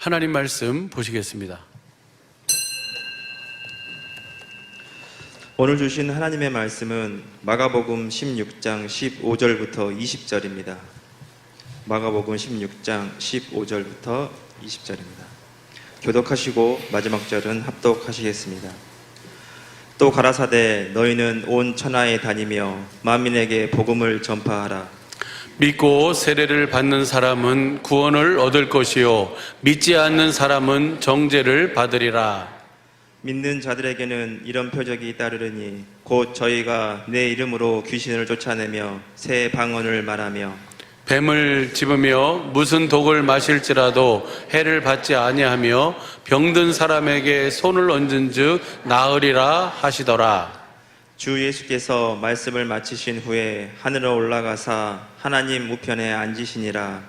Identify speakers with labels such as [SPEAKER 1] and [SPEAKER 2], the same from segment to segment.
[SPEAKER 1] 하나님 말씀 보시겠습니다.
[SPEAKER 2] 오늘 주신 하나님의 말씀은 마가복음 16장 15절부터 20절입니다. 마가복음 16장 15절부터 20절입니다. 교독하시고 마지막 절은 합독하시겠습니다. 또 가라사대 너희는 온 천하에 다니며 만민에게 복음을 전파하라.
[SPEAKER 1] 믿고 세례를 받는 사람은 구원을 얻을 것이요 믿지 않는 사람은 정죄를 받으리라.
[SPEAKER 2] 믿는 자들에게는 이런 표적이 따르리니 곧 저희가 내 이름으로 귀신을 쫓아내며 새 방언을 말하며
[SPEAKER 1] 뱀을 집으며 무슨 독을 마실지라도 해를 받지 아니하며 병든 사람에게 손을 얹은즉 나으리라 하시더라.
[SPEAKER 2] 주 예수께서 말씀을 마치신 후에 하늘로 올라가사 하나님 우편에 앉으시니라.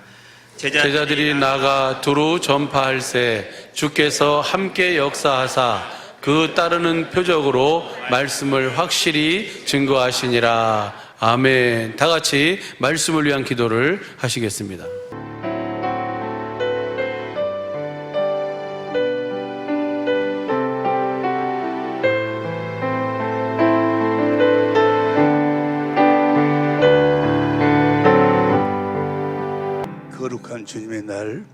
[SPEAKER 1] 제자들이 나가 두루 전파할세 주께서 함께 역사하사 그 따르는 표적으로 말씀을 확실히 증거하시니라. 아멘. 다 같이 말씀을 위한 기도를 하시겠습니다.
[SPEAKER 3] 거룩한 주님의 날,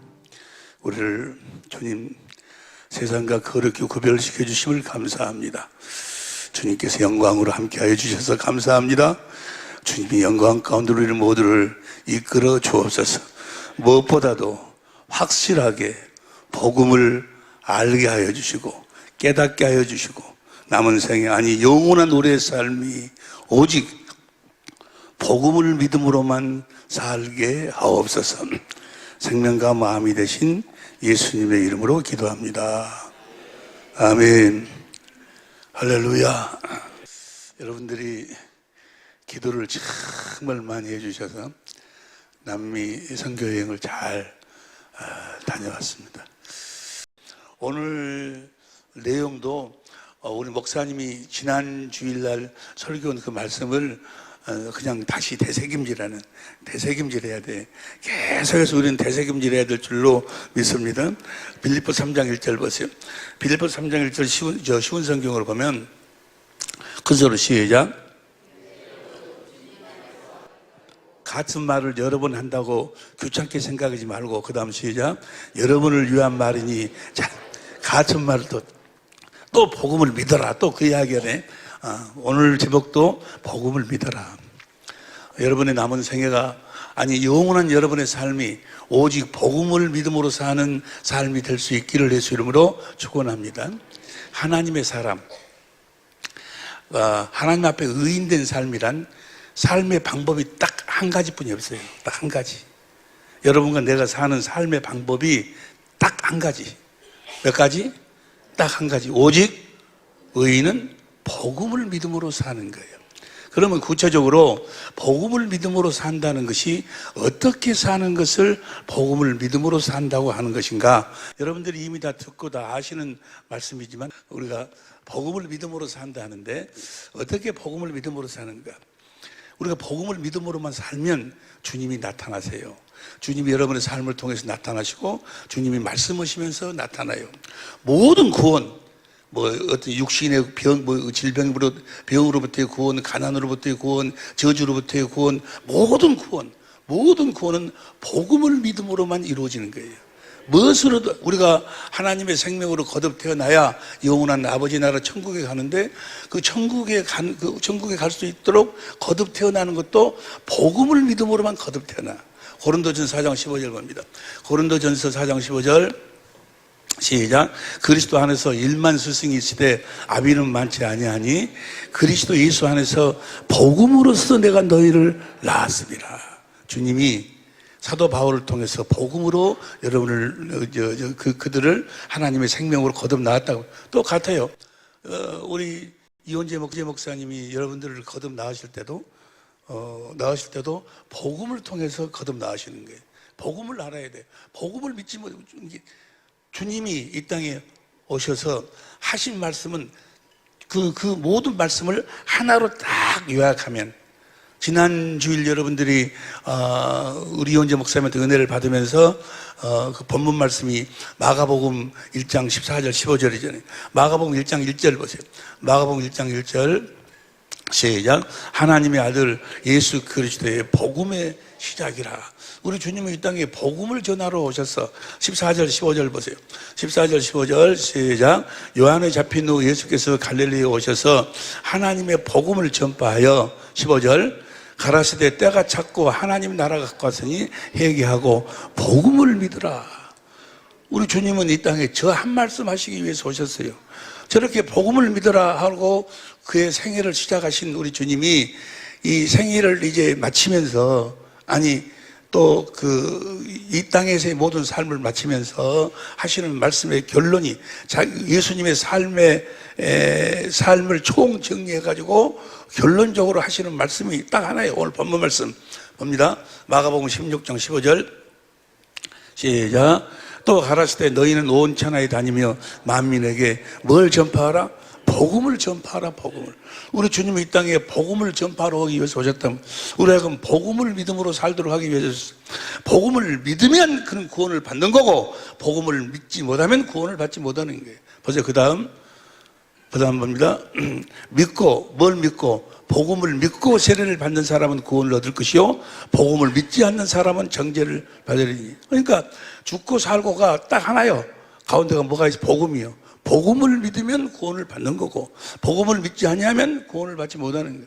[SPEAKER 3] 우리를 주님 세상과 거룩히 구별시켜 주심을 감사합니다. 주님께서 영광으로 함께하여 주셔서 감사합니다. 주님이 영광 가운데 우리 모두를 이끌어 주옵소서. 무엇보다도 확실하게 복음을 알게 하여 주시고 깨닫게 하여 주시고 남은 생에 아니 영원한 우리의 삶이 오직 복음을 믿음으로만 살게 하옵소서. 생명과 마음이 되신 예수님의 이름으로 기도합니다. 아멘. 할렐루야. 여러분들이 기도를 정말 많이 해주셔서 남미 선교여행을 잘 다녀왔습니다. 오늘 내용도 우리 목사님이 지난 주일날 설교한 그 말씀을 그냥 다시 되새김질해야 돼. 계속해서 우리는 되새김질해야 될 줄로 믿습니다. 빌립보 3장 1절 보세요. 빌립보 3장 1절 쉬운 성경으로 보면 그 소리 시작. 같은 말을 여러 번 한다고 귀찮게 생각하지 말고 그 다음 시작. 여러분을 위한 말이니 자, 같은 말을 또 복음을 믿어라. 또 그 이야기네. 오늘 제목도 복음을 믿어라. 여러분의 남은 생애가 아니 영원한 여러분의 삶이 오직 복음을 믿음으로 사는 삶이 될 수 있기를 예수 이름으로 축원합니다. 하나님의 사람, 하나님 앞에 의인된 삶이란 삶의 방법이 딱 한 가지뿐이 없어요. 딱 한 가지. 여러분과 내가 사는 삶의 방법이 딱 한 가지. 몇 가지? 딱 한 가지. 오직 의인은 복음을 믿음으로 사는 거예요. 그러면 구체적으로 복음을 믿음으로 산다는 것이 어떻게 사는 것을 복음을 믿음으로 산다고 하는 것인가? 여러분들이 이미 다 듣고 다 아시는 말씀이지만 우리가 복음을 믿음으로 산다 하는데 어떻게 복음을 믿음으로 사는가? 우리가 복음을 믿음으로만 살면 주님이 나타나세요. 주님이 여러분의 삶을 통해서 나타나시고 주님이 말씀하시면서 나타나요. 모든 구원, 어떤 육신의 병, 병으로부터의 구원, 가난으로부터의 구원, 저주로부터의 구원, 모든 구원은 복음을 믿음으로만 이루어지는 거예요. 무엇으로도 우리가 하나님의 생명으로 거듭 태어나야 영원한 아버지 나라 천국에 가는데 그 천국에 갈 수 있도록 거듭 태어나는 것도 복음을 믿음으로만 거듭 태어나. 고린도전서 4장 15절 봅니다. 고린도전서 4장 15절 시작. 그리스도 안에서 1만 스승이 있으되 아비는 많지 아니하니 그리스도 예수 안에서 복음으로서 내가 너희를 낳았습니다. 주님이 사도 바울을 통해서 복음으로 여러분을 그들을 하나님의 생명으로 거듭 낳았다고. 또 같아요. 우리 이원재 목사님이 여러분들을 거듭 낳으실 때도 복음을 통해서 거듭 낳으시는 거예요. 복음을 알아야 돼. 복음을 믿지 못. 주님이 이 땅에 오셔서 하신 말씀은 그 모든 말씀을 하나로 딱 요약하면 지난 주일 여러분들이 우리 이원재 목사님한테 은혜를 받으면서 그 본문 말씀이 마가복음 1장 14절 15절이잖아요. 마가복음 1장 1절 보세요. 마가복음 1장 1절 시작. 하나님의 아들 예수 그리스도의 복음의 시작이라. 우리 주님은 이 땅에 복음을 전하러 오셨어. 14절 15절 보세요. 14절 15절 시작. 요한에 잡힌 후 예수께서 갈릴리에 오셔서 하나님의 복음을 전파하여 15절 가라사대 때가 찼고 하나님 나라가 가까웠으니 회개하고 복음을 믿으라. 우리 주님은 이 땅에 저 한 말씀 하시기 위해서 오셨어요. 저렇게 복음을 믿으라 하고 그의 생애를 시작하신 우리 주님이 이 생애를 이제 마치면서 또 이 땅에서의 모든 삶을 마치면서 하시는 말씀의 결론이 예수님의 삶을 총 정리해가지고 결론적으로 하시는 말씀이 딱 하나예요. 오늘 본문 말씀 봅니다. 마가복음 16장 15절 시작. 또 가라사대 너희는 온 천하에 다니며 만민에게 뭘 전파하라? 복음을 전파하라. 복음을. 우리 주님이 이 땅에 복음을 전파하러 오기 위해서 오셨다면 우리가 그럼 복음을 믿음으로 살도록 하기 위해서 복음을 믿으면 그는 구원을 받는 거고 복음을 믿지 못하면 구원을 받지 못하는 거예요. 보세요. 그 다음 봅니다. 뭘 믿고 복음을 믿고 세례를 받는 사람은 구원을 얻을 것이요 복음을 믿지 않는 사람은 정죄를 받으리니. 그러니까 죽고 살고가 딱 하나요. 가운데가 뭐가 있어? 복음이요. 복음을 믿으면 구원을 받는 거고 복음을 믿지 아니하면 구원을 받지 못하는 거예요.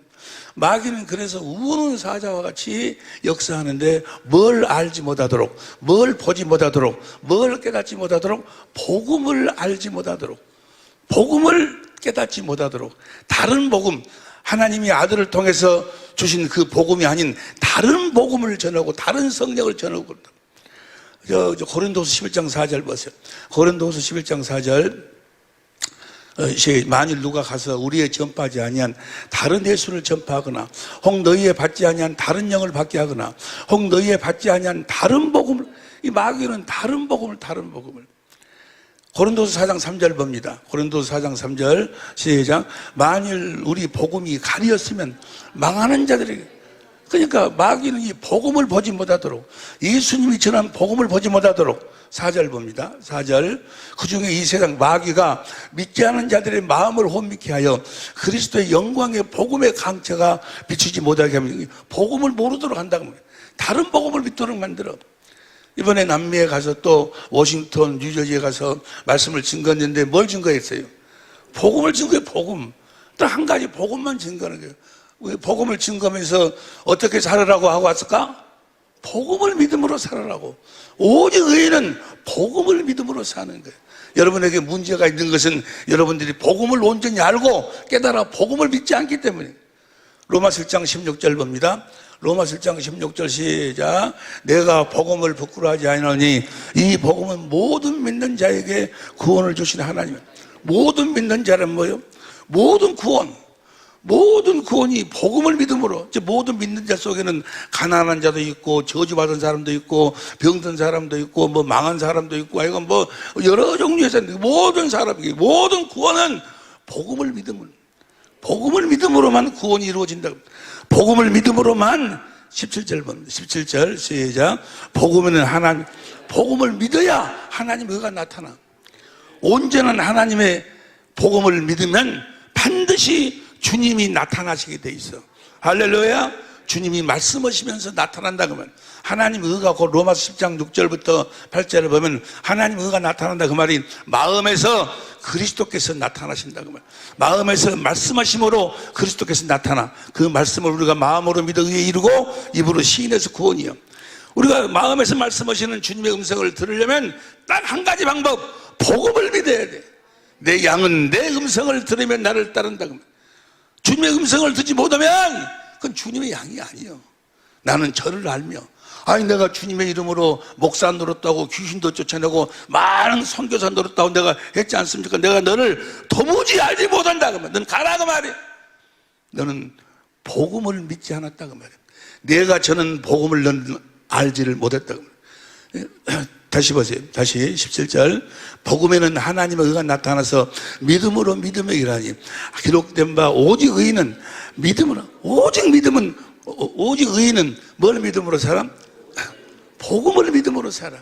[SPEAKER 3] 마귀는 그래서 우는 사자와 같이 역사하는데 뭘 알지 못하도록, 뭘 보지 못하도록, 뭘 깨닫지 못하도록, 복음을 알지 못하도록, 복음을 깨닫지 못하도록, 다른 복음, 하나님이 아들을 통해서 주신 그 복음이 아닌 다른 복음을 전하고 다른 성령을 전하고 그렇다. 고린도서 11장 4절 보세요. 고린도서 11장 4절 만일 누가 가서 우리의 전파하지 아니한 다른 예수를 전파하거나 혹 너희의 받지 아니한 다른 영을 받게 하거나 혹 너희의 받지 아니한 다른 복음을, 이 마귀는 다른 복음을 고린도서 4장 3절 봅니다. 고린도서 4장 3절 시작. 만일 우리 복음이 가리었으면 망하는 자들에게, 그러니까 마귀는 이 복음을 보지 못하도록, 예수님이 전한 복음을 보지 못하도록 4절 봅니다. 4절. 그 중에 이 세상 마귀가 믿지 않은 자들의 마음을 혼미케 하여 그리스도의 영광의 복음의 강체가 비추지 못하게 하면 복음을 모르도록 한다고 합니다. 다른 복음을 믿도록 만들어. 이번에 남미에 가서 또 워싱턴, 뉴저지에 가서 말씀을 증거했는데 뭘 증거했어요? 복음을 증거해. 복음. 딱 한 가지 복음만 증거하는 거예요. 왜 복음을 증거하면서 어떻게 살으라고 하고 왔을까? 복음을 믿음으로 살으라고. 오직 의인은 복음을 믿음으로 사는 거예요. 여러분에게 문제가 있는 것은 여러분들이 복음을 온전히 알고 깨달아 복음을 믿지 않기 때문에. 로마서 1장 16절 봅니다. 로마서 1장 16절 시작. 내가 복음을 부끄러워하지 아니하니 이 복음은 모든 믿는 자에게 구원을 주시는 하나님. 모든 믿는 자는 뭐예요? 모든 구원이 복음을 믿음으로. 모든 믿는 자 속에는 가난한 자도 있고 저주받은 사람도 있고 병든 사람도 있고 뭐 망한 사람도 있고 이건 뭐 여러 종류의 사람들, 모든 사람에게 모든 구원은 복음을 믿음으로만 구원이 이루어진다. 복음을 믿음으로만. 17절 봅니다. 17절 시작. 복음을 믿어야 하나님의 의가 나타나. 온전한 하나님의 복음을 믿으면 반드시 주님이 나타나시게 돼 있어. 할렐루야. 주님이 말씀하시면서 나타난다 그러면 하나님 의가 곧 로마서 10장 6절부터 8절을 보면 하나님 의가 나타난다 그 말이 마음에서 그리스도께서 나타나신다 그 말. 마음에서 말씀하심으로 그리스도께서 나타나. 그 말씀을 우리가 마음으로 믿어 의에 이루고 입으로 시인해서 구원이요. 우리가 마음에서 말씀하시는 주님의 음성을 들으려면 딱 한 가지 방법, 복음을 믿어야 돼. 내 양은 내 음성을 들으면 나를 따른다 그 말. 주님의 음성을 듣지 못하면 그건 주님의 양이 아니에요. 나는 저를 알며, 아니 내가 주님의 이름으로 목사 노릇하고 귀신도 쫓아내고 많은 선교사 노릇하고 내가 했지 않습니까? 내가 너를 도무지 알지 못한다 그러면 너는 가라 그 말이야. 너는 복음을 믿지 않았다 그 말이야. 내가 저는 복음을 너는 알지를 못했다 그 말이야. 다시 보세요. 다시 17절. 복음에는 하나님의 의가 나타나서 믿음으로 믿음의 일하니 기록된 바 오직 의인은 믿음으로. 오직 믿음은 오직 의인은 뭘 믿음으로 살아? 복음을 믿음으로 살아.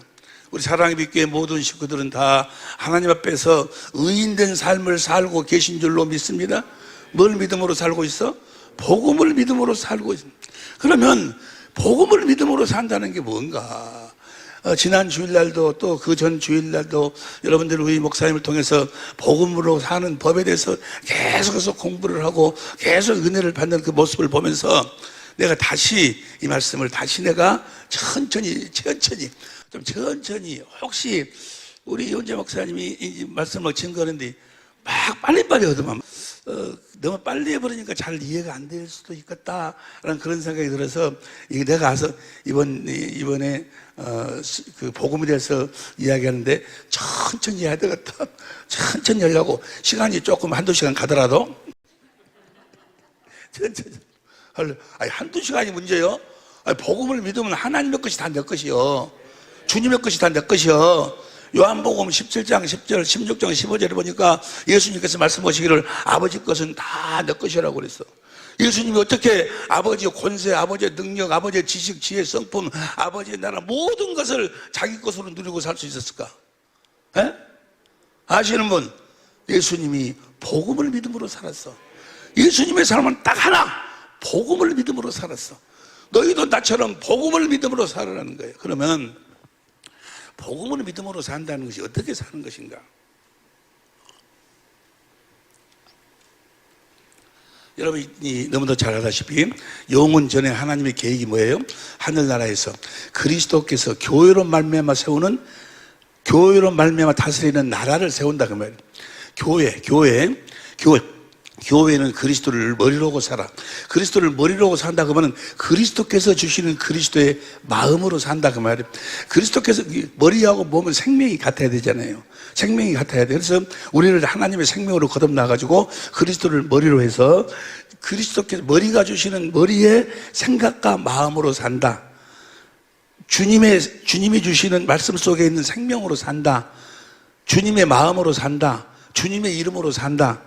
[SPEAKER 3] 우리 사랑의 빛교회 모든 식구들은 다 하나님 앞에서 의인된 삶을 살고 계신 줄로 믿습니다. 뭘 믿음으로 살고 있어? 복음을 믿음으로 살고 있습니다. 그러면 복음을 믿음으로 산다는 게 뭔가? 지난 주일날도 또 그 전 주일날도 여러분들 우리 목사님을 통해서 복음으로 사는 법에 대해서 계속해서 공부를 하고 계속 은혜를 받는 그 모습을 보면서 내가 다시 이 말씀을 다시 내가 천천히 혹시 우리 이원재 목사님이 이 말씀을 증거하는데 막 빨리빨리 하더만 너무 빨리 해버리니까 잘 이해가 안 될 수도 있겠다라는 그런 생각이 들어서 내가 가서 이번에 그 복음에 대해서 이야기하는데 천천히 해야 되겠다. 천천히 하려고 시간이 조금 한두 시간 가더라도 천천히 하려. 아니 한두 시간이 문제요. 아니, 복음을 믿으면 하나님의 것이 다 내 것이요. 주님의 것이 다 내 것이요. 요한복음 17장 10절 16장 15절에 보니까 예수님께서 말씀하시기를 아버지 것은 다 내 것이라고 그랬어. 예수님이 어떻게 아버지의 권세, 아버지의 능력, 아버지의 지식, 지혜, 성품, 아버지의 나라 모든 것을 자기 것으로 누리고 살 수 있었을까? 에? 아시는 분? 예수님이 복음을 믿음으로 살았어. 예수님의 삶은 딱 하나, 복음을 믿음으로 살았어. 너희도 나처럼 복음을 믿음으로 살아라는 거예요. 그러면 복음을 믿음으로 산다는 것이 어떻게 사는 것인가? 여러분이 너무도 잘 알다시피 영원 전에 하나님의 계획이 뭐예요? 하늘나라에서 그리스도께서 교회로 말미암아 다스리는 나라를 세운다 그 말이에요. 교회는 그리스도를 머리로 하고 살아. 그리스도를 머리로 하고 산다 그러면 그리스도께서 주시는 그리스도의 마음으로 산다 그 말이에요. 그리스도께서 머리하고 몸은 생명이 같아야 되잖아요. 생명이 같아야 돼. 그래서 우리를 하나님의 생명으로 거듭나가지고 그리스도를 머리로 해서 그리스도께서 머리가 주시는 머리의 생각과 마음으로 산다. 주님이 주시는 말씀 속에 있는 생명으로 산다. 주님의 마음으로 산다. 주님의 이름으로 산다.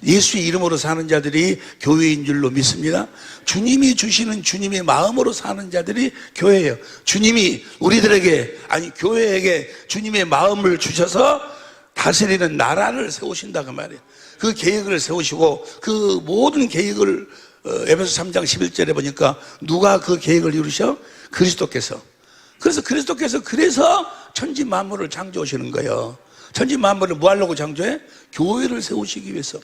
[SPEAKER 3] 예수의 이름으로 사는 자들이 교회인 줄로 믿습니다. 주님이 주시는 주님의 마음으로 사는 자들이 교회예요. 주님이 교회에게 주님의 마음을 주셔서 다스리는 나라를 세우신다 그 말이에요. 그 계획을 세우시고 그 모든 계획을 에베소 3장 11절에 보니까 누가 그 계획을 이루셔? 그리스도께서. 그래서 천지 만물을 창조하시는 거예요. 천지 만물을 뭐 하려고 창조해? 교회를 세우시기 위해서.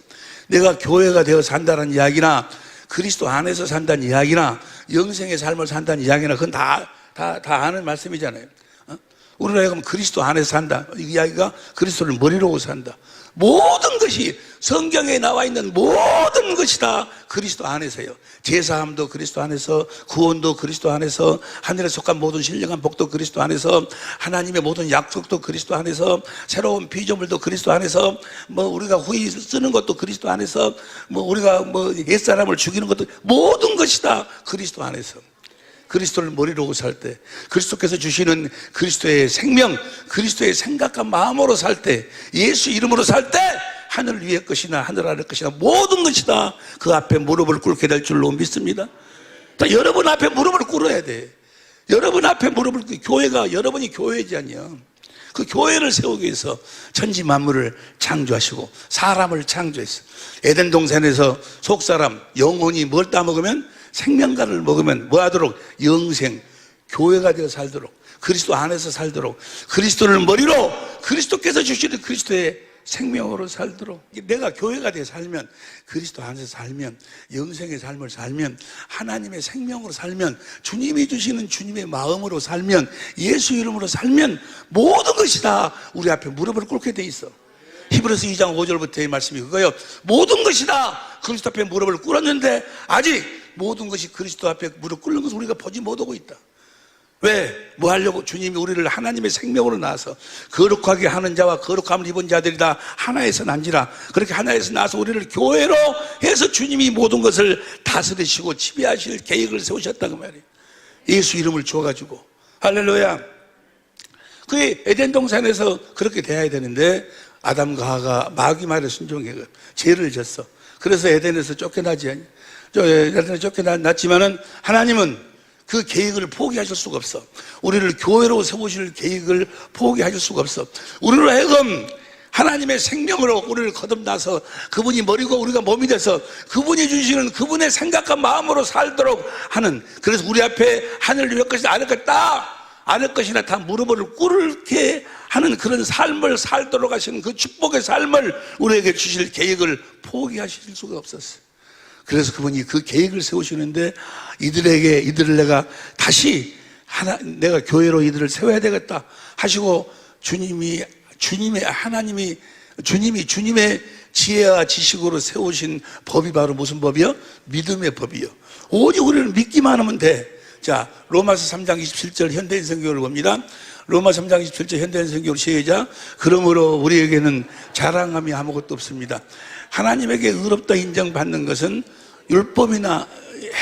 [SPEAKER 3] 내가 교회가 되어 산다는 이야기나 그리스도 안에서 산다는 이야기나 영생의 삶을 산다는 이야기나 그건 다 아는 말씀이잖아요. 우리나라에 가면 그리스도 안에서 산다. 이 이야기가 그리스도를 머리로 하고 산다. 모든 것이 성경에 나와 있는 모든 것이 다 그리스도 안에서요. 제사함도 그리스도 안에서, 구원도 그리스도 안에서, 하늘에 속한 모든 신령한 복도 그리스도 안에서, 하나님의 모든 약속도 그리스도 안에서, 새로운 피조물도 그리스도 안에서, 우리가 후이 쓰는 것도 그리스도 안에서, 우리가 옛사람을 죽이는 것도 모든 것이 다 그리스도 안에서. 그리스도를 머리로 하고 살 때, 그리스도께서 주시는 그리스도의 생명, 그리스도의 생각과 마음으로 살 때, 예수 이름으로 살 때 하늘 위의 것이나 하늘 아래 것이나 모든 것이 다 그 앞에 무릎을 꿇게 될 줄로 믿습니다. 여러분 앞에 무릎을 꿇어야 돼. 여러분 앞에 무릎을 교회가 여러분이 교회지 않냐. 그 교회를 세우기 위해서 천지 만물을 창조하시고 사람을 창조했어. 에덴 동산에서 속사람 영혼이 뭘 따먹으면 생명과를 먹으면 뭐 하도록? 영생, 교회가 되어 살도록, 그리스도 안에서 살도록, 그리스도를 머리로 그리스도께서 주시는 그리스도의 생명으로 살도록. 내가 교회가 되어 살면, 그리스도 안에서 살면, 영생의 삶을 살면, 하나님의 생명으로 살면, 주님이 주시는 주님의 마음으로 살면, 예수 이름으로 살면 모든 것이 다 우리 앞에 무릎을 꿇게 돼 있어. 히브리서 2장 5절부터의 말씀이 그거예요. 모든 것이 다 그리스도 앞에 무릎을 꿇었는데 아직 모든 것이 그리스도 앞에 무릎 꿇는 것을 우리가 보지 못하고 있다. 왜? 뭐 하려고? 주님이 우리를 하나님의 생명으로 낳아서 거룩하게 하는 자와 거룩함을 입은 자들이 다 하나에서 난지라. 그렇게 하나에서 나서 우리를 교회로 해서 주님이 모든 것을 다스리시고 지배하실 계획을 세우셨다고 말이에요. 예수 이름을 주어가지고. 할렐루야. 그게 에덴 동산에서 그렇게 돼야 되는데 아담과 하가 마귀 말에 순종해 죄를 졌어. 그래서 에덴에서 쫓겨나지 않냐. 좋게 났지만은 하나님은 그 계획을 포기하실 수가 없어. 우리를 교회로 세우실 계획을 포기하실 수가 없어. 우리로 하여금 하나님의 생명으로 우리를 거듭나서 그분이 머리고 우리가 몸이 돼서 그분이 주시는 그분의 생각과 마음으로 살도록 하는, 그래서 우리 앞에 하늘을 열 것이나 아닐 것이나 다 무릎을 꿇게 하는 그런 삶을 살도록 하시는 그 축복의 삶을 우리에게 주실 계획을 포기하실 수가 없었어요. 그래서 그분이 그 계획을 세우시는데 이들을 내가 다시 내가 교회로 이들을 세워야 되겠다 하시고 주님이 주님의 지혜와 지식으로 세우신 법이 바로 무슨 법이요? 믿음의 법이요. 오직 우리를 믿기만 하면 돼. 자, 로마서 3장 27절 현대인 성경을 봅니다. 로마 3장 27절 현대인 성경을 시작. 그러므로 우리에게는 자랑함이 아무것도 없습니다. 하나님에게 의롭다 인정받는 것은 율법이나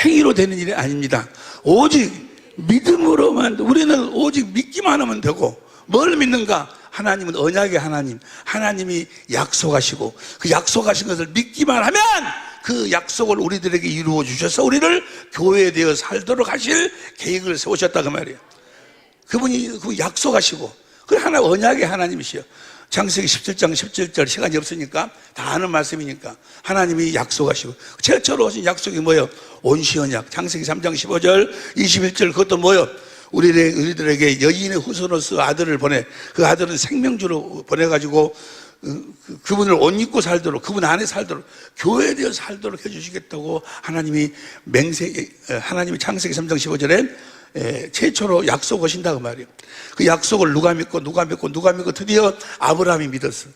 [SPEAKER 3] 행위로 되는 일이 아닙니다. 오직 믿음으로만, 우리는 오직 믿기만 하면 되고, 뭘 믿는가? 하나님은 언약의 하나님, 하나님이 약속하시고 그 약속하신 것을 믿기만 하면 그 약속을 우리들에게 이루어 주셔서 우리를 교회에 되어 살도록 하실 계획을 세우셨다 그 말이에요. 그분이 그 약속하시고 그 하나 언약의 하나님이시여. 창세기 17장 17절 시간이 없으니까 다 아는 말씀이니까 하나님이 약속하시고 최초로 하신 약속이 뭐예요? 온시언약. 창세기 3장 15절 21절 그것도 뭐예요? 우리들에게 여인의 후손으로서 아들을 보내, 그 아들은 생명주로 보내가지고 그분을 옷 입고 살도록, 그분 안에 살도록, 교회에 되어 살도록 해주시겠다고 하나님이 하나님이 창세기 3장 15절에 최초로 약속하신다고 말이에요. 그 약속을 누가 믿고 드디어 아브라함이 믿었어.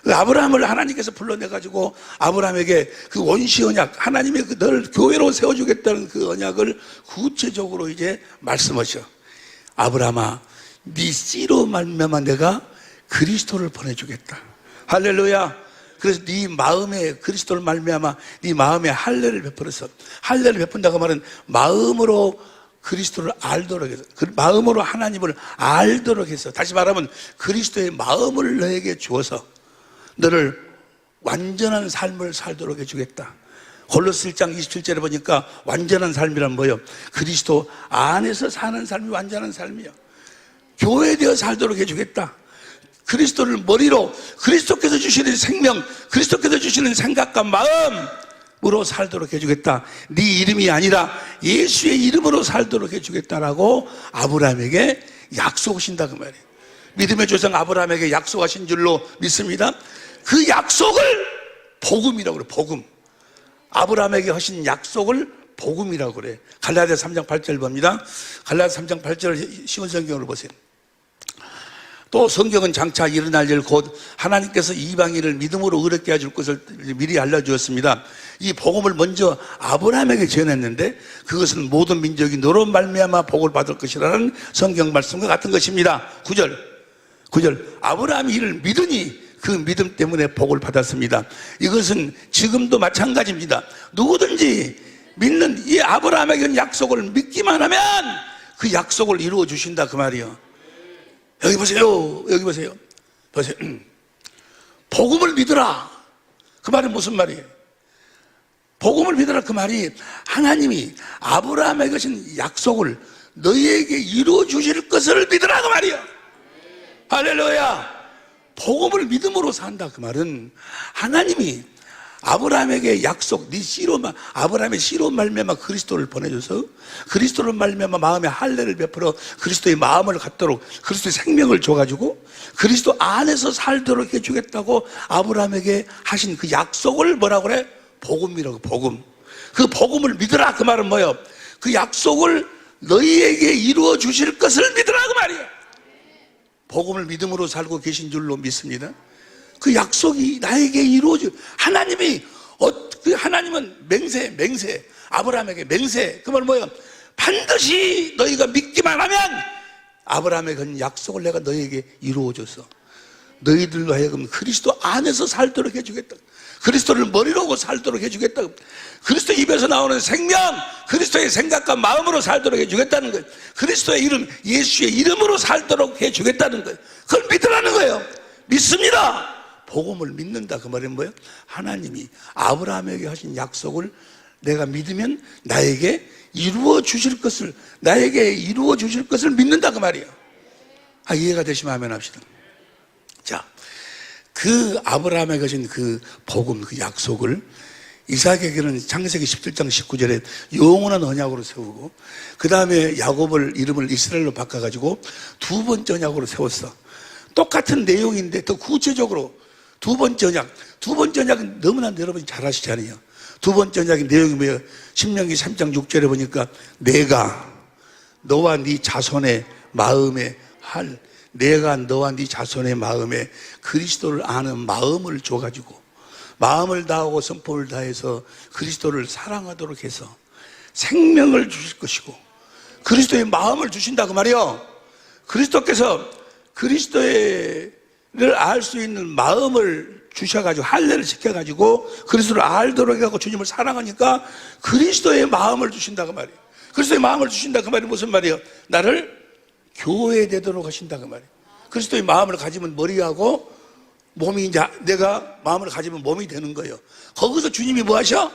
[SPEAKER 3] 그 아브라함을 하나님께서 불러내가지고 아브라함에게 그 원시 언약, 하나님의 널 교회로 세워주겠다는 그 언약을 구체적으로 이제 말씀하셔. 아브라함아, 네 씨로 말미암아 내가 그리스도를 보내주겠다. 할렐루야. 그래서 네 마음에 그리스도를 말미암아 네 마음에 할례를 베풀어서, 할례를 베푼다고 말은 마음으로 그리스도를 알도록 해서, 그 마음으로 하나님을 알도록 해서, 다시 말하면 그리스도의 마음을 너에게 주어서 너를 완전한 삶을 살도록 해주겠다. 골로새 1장 27절에 보니까 완전한 삶이란 뭐예요? 그리스도 안에서 사는 삶이 완전한 삶이에요. 교회에 되어 살도록 해주겠다. 그리스도를 머리로, 그리스도께서 주시는 생명, 그리스도께서 주시는 생각과 마음으로 살도록 해주겠다. 네 이름이 아니라 예수의 이름으로 살도록 해주겠다라고 아브라함에게 약속하신다 그 말이에요. 믿음의 조상 아브라함에게 약속하신 줄로 믿습니다. 그 약속을 복음이라고 그래. 복음. 아브라함에게 하신 약속을 복음이라고 그래. 갈라디아 3장 8절 봅니다. 갈라디아 3장 8절 쉬운 성경으로 보세요. 또 성경은 장차 일어날 일 곧 하나님께서 이방인을 믿음으로 의롭게 해줄 것을 미리 알려주었습니다. 이 복음을 먼저 아브라함에게 전했는데 그것은 모든 민족이 너로 말미암아 복을 받을 것이라는 성경 말씀과 같은 것입니다. 9절 아브라함이 이를 믿으니 그 믿음 때문에 복을 받았습니다. 이것은 지금도 마찬가지입니다. 누구든지 믿는 이 아브라함에게 약속을 믿기만 하면 그 약속을 이루어 주신다 그 말이에요. 여기 보세요. 보세요. 복음을 믿으라. 그 말은 무슨 말이에요? 복음을 믿으라 그 말이 하나님이 아브라함에게 하신 약속을 너희에게 이루어 주실 것을 믿으라 그 말이에요. 할렐루야. 복음을 믿음으로 산다 그 말은 하나님이 아브라함에게 약속, 네 씨로만, 아브라함의 씨로 말미암아 그리스도를 보내줘서 그리스도를 말미암아 마음에 할례를 베풀어 그리스도의 마음을 갖도록 그리스도의 생명을 줘가지고 그리스도 안에서 살도록 해주겠다고 아브라함에게 하신 그 약속을 뭐라고 그래? 복음이라고. 복음. 그 복음을 믿으라 그 말은 뭐예요? 그 약속을 너희에게 이루어 주실 것을 믿으라 그 말이에요. 복음을 믿음으로 살고 계신 줄로 믿습니다. 그 약속이 나에게 이루어져. 하나님은 맹세, 아브라함에게 맹세. 그 말 뭐예요? 반드시 너희가 믿기만 하면 아브라함에게 건 약속을 내가 너희에게 이루어줘서 너희들로 하여금 그리스도 안에서 살도록 해주겠다. 그리스도를 머리로 하고 살도록 해주겠다. 그리스도 입에서 나오는 생명, 그리스도의 생각과 마음으로 살도록 해주겠다는 거예요. 그리스도의 이름, 예수의 이름으로 살도록 해주겠다는 거예요. 그걸 믿으라는 거예요. 믿습니다. 복음을 믿는다 그 말은 뭐예요? 하나님이 아브라함에게 하신 약속을 내가 믿으면 나에게 이루어 주실 것을, 나에게 이루어 주실 것을 믿는다 그 말이에요. 이해가 되시면 아멘 합시다. 자, 그 아브라함에게 주신 그 복음, 그 약속을 이삭에게는 창세기 17장 19절에 영원한 언약으로 세우고, 그 다음에 야곱을 이름을 이스라엘로 바꿔가지고 두 번째 언약으로 세웠어. 똑같은 내용인데 더 구체적으로 두 번째 언약은 너무나 여러분이 잘 아시잖아요. 두 번째 언약의 내용이 뭐예요? 신명기 3장 6절에 보니까 내가 너와 네 자손의 마음에 내가 너와 네 자손의 마음에 그리스도를 아는 마음을 줘가지고 마음을 다하고 선포를 다해서 그리스도를 사랑하도록 해서 생명을 주실 것이고, 그리스도의 마음을 주신다 그 말이요. 그리스도께서 그리스도를 알 수 있는 마음을 주셔가지고 할례를 시켜가지고 그리스도를 알도록 해갖고 주님을 사랑하니까 그리스도의 마음을 주신다 그 말이에요. 그리스도의 마음을 주신다 그 말이 무슨 말이에요? 나를 교회되도록 하신다 그 말이에요. 그리스도의 마음을 가지면 머리하고 몸이, 이제 내가 마음을 가지면 몸이 되는 거예요. 거기서 주님이 뭐 하셔?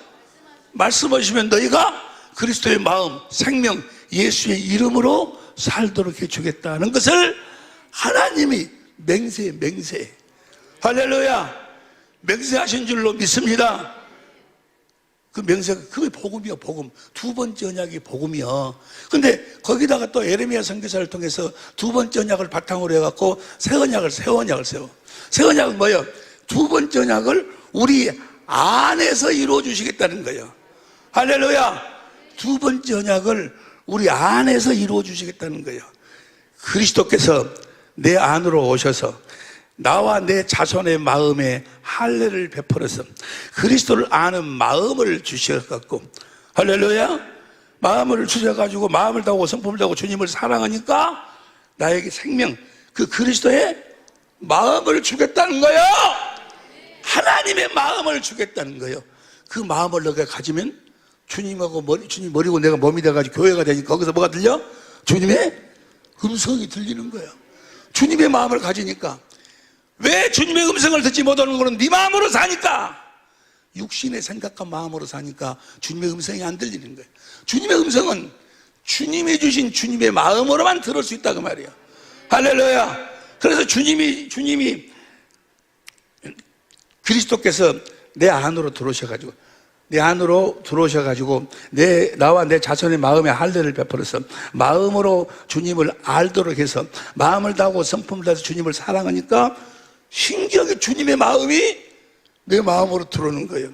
[SPEAKER 3] 말씀하시면 너희가 그리스도의 마음, 생명, 예수의 이름으로 살도록 해주겠다는 것을 하나님이 맹세 할렐루야, 맹세하신 줄로 믿습니다. 그 맹세가 그게 복음이요. 복음. 두 번째 언약이 복음이요. 근데 거기다가 또 에레미야 선교사를 통해서 두 번째 언약을 바탕으로 해갖고 새 언약을 세워. 새 언약은 뭐예요? 두 번째 언약을 우리 안에서 이루어 주시겠다는 거예요. 할렐루야. 두 번째 언약을 우리 안에서 이루어 주시겠다는 거예요. 그리스도께서 내 안으로 오셔서 나와 내 자손의 마음에 할례를 베풀어서 그리스도를 아는 마음을 주셔갖고, 할렐루야, 마음을 주셔가지고 마음을 다하고 성품을 다하고 주님을 사랑하니까 나에게 생명, 그 그리스도의 마음을 주겠다는 거예요. 하나님의 마음을 주겠다는 거예요. 그 마음을 너가 가지면 주님하고 주님 머리고 내가 몸이 돼가지고 교회가 되니까 거기서 뭐가 들려? 주님의 음성이 들리는 거예요. 주님의 마음을 가지니까. 왜 주님의 음성을 듣지 못하는 거는 네 마음으로 사니까, 육신의 생각과 마음으로 사니까 주님의 음성이 안 들리는 거예요. 주님의 음성은 주님이 주신 주님의 마음으로만 들을 수 있다 그 말이에요. 할렐루야. 그래서 주님이 그리스도께서 내 안으로 들어오셔가지고 나와 내 자손의 마음에 할례를 베풀어서 마음으로 주님을 알도록 해서 마음을 다하고 성품을 다해서 주님을 사랑하니까 신기하게 주님의 마음이 내 마음으로 들어오는 거예요.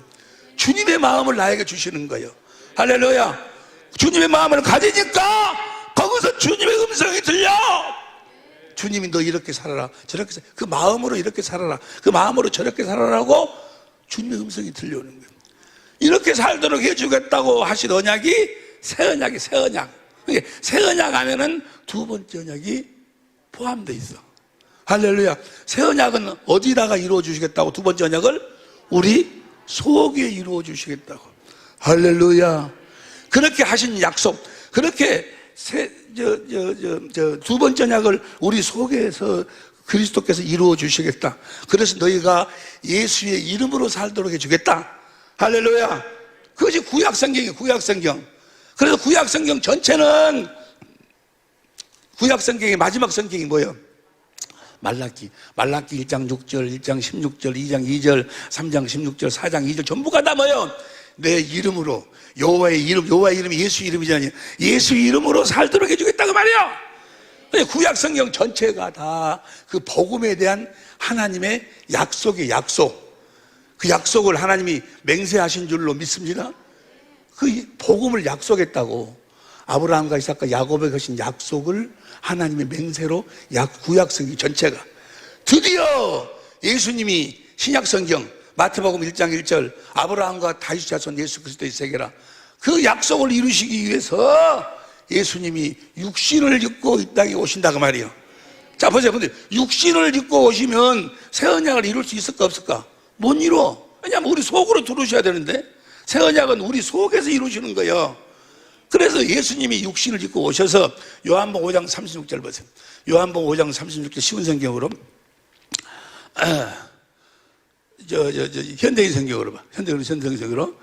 [SPEAKER 3] 주님의 마음을 나에게 주시는 거예요. 할렐루야. 주님의 마음을 가지니까 거기서 주님의 음성이 들려. 주님이 너 이렇게 살아라, 저렇게 살아라, 그 마음으로 이렇게 살아라, 그 마음으로 저렇게 살아라고 주님의 음성이 들려오는 거예요. 이렇게 살도록 해주겠다고 하신 언약이 새 언약이 새 언약. 새 언약 안에는 두 번째 언약이 포함되어 있어. 할렐루야. 새 언약은 어디다가 이루어 주시겠다고? 두 번째 언약을 우리 속에 이루어 주시겠다고. 할렐루야. 그렇게 하신 약속, 그렇게 두 번째 언약을 우리 속에서 그리스도께서 이루어 주시겠다. 그래서 너희가 예수의 이름으로 살도록 해주겠다. 할렐루야. 그것이 구약성경이에요. 구약성경. 그래서 구약성경 전체는, 구약성경의 마지막 성경이 뭐예요? 말라기 1장 6절, 1장 16절, 2장 2절, 3장 16절, 4장 2절 전부가 다 뭐예요? 내 이름으로, 여호와의 이름이 예수 이름이잖아요. 예수 이름으로 살도록 해주겠다 그 말이에요. 구약성경 전체가 다 그 복음에 대한 하나님의 약속의 약속, 그 약속을 하나님이 맹세하신 줄로 믿습니다. 그 복음을 약속했다고. 아브라함과 이삭과 야곱에게 하신 약속을 하나님의 맹세로 구약성경 전체가, 드디어 예수님이 신약성경 마태복음 1장 1절 아브라함과 다윗 자손 예수 그리스도의 세계라, 그 약속을 이루시기 위해서 예수님이 육신을 입고 이 땅에 오신다 그 말이에요. 자 보세요. 근데 육신을 입고 오시면 새 언약을 이룰 수 있을까 없을까? 못 이루어. 왜냐하면 우리 속으로 들어오셔야 되는데, 새 언약은 우리 속에서 이루시는 거예요. 그래서 예수님이 육신을 입고 오셔서 요한복음 5장 36절 보세요. 요한복음 5장 36절 쉬운 성경으로, 현대인 성경으로 봐. 현대인 성경으로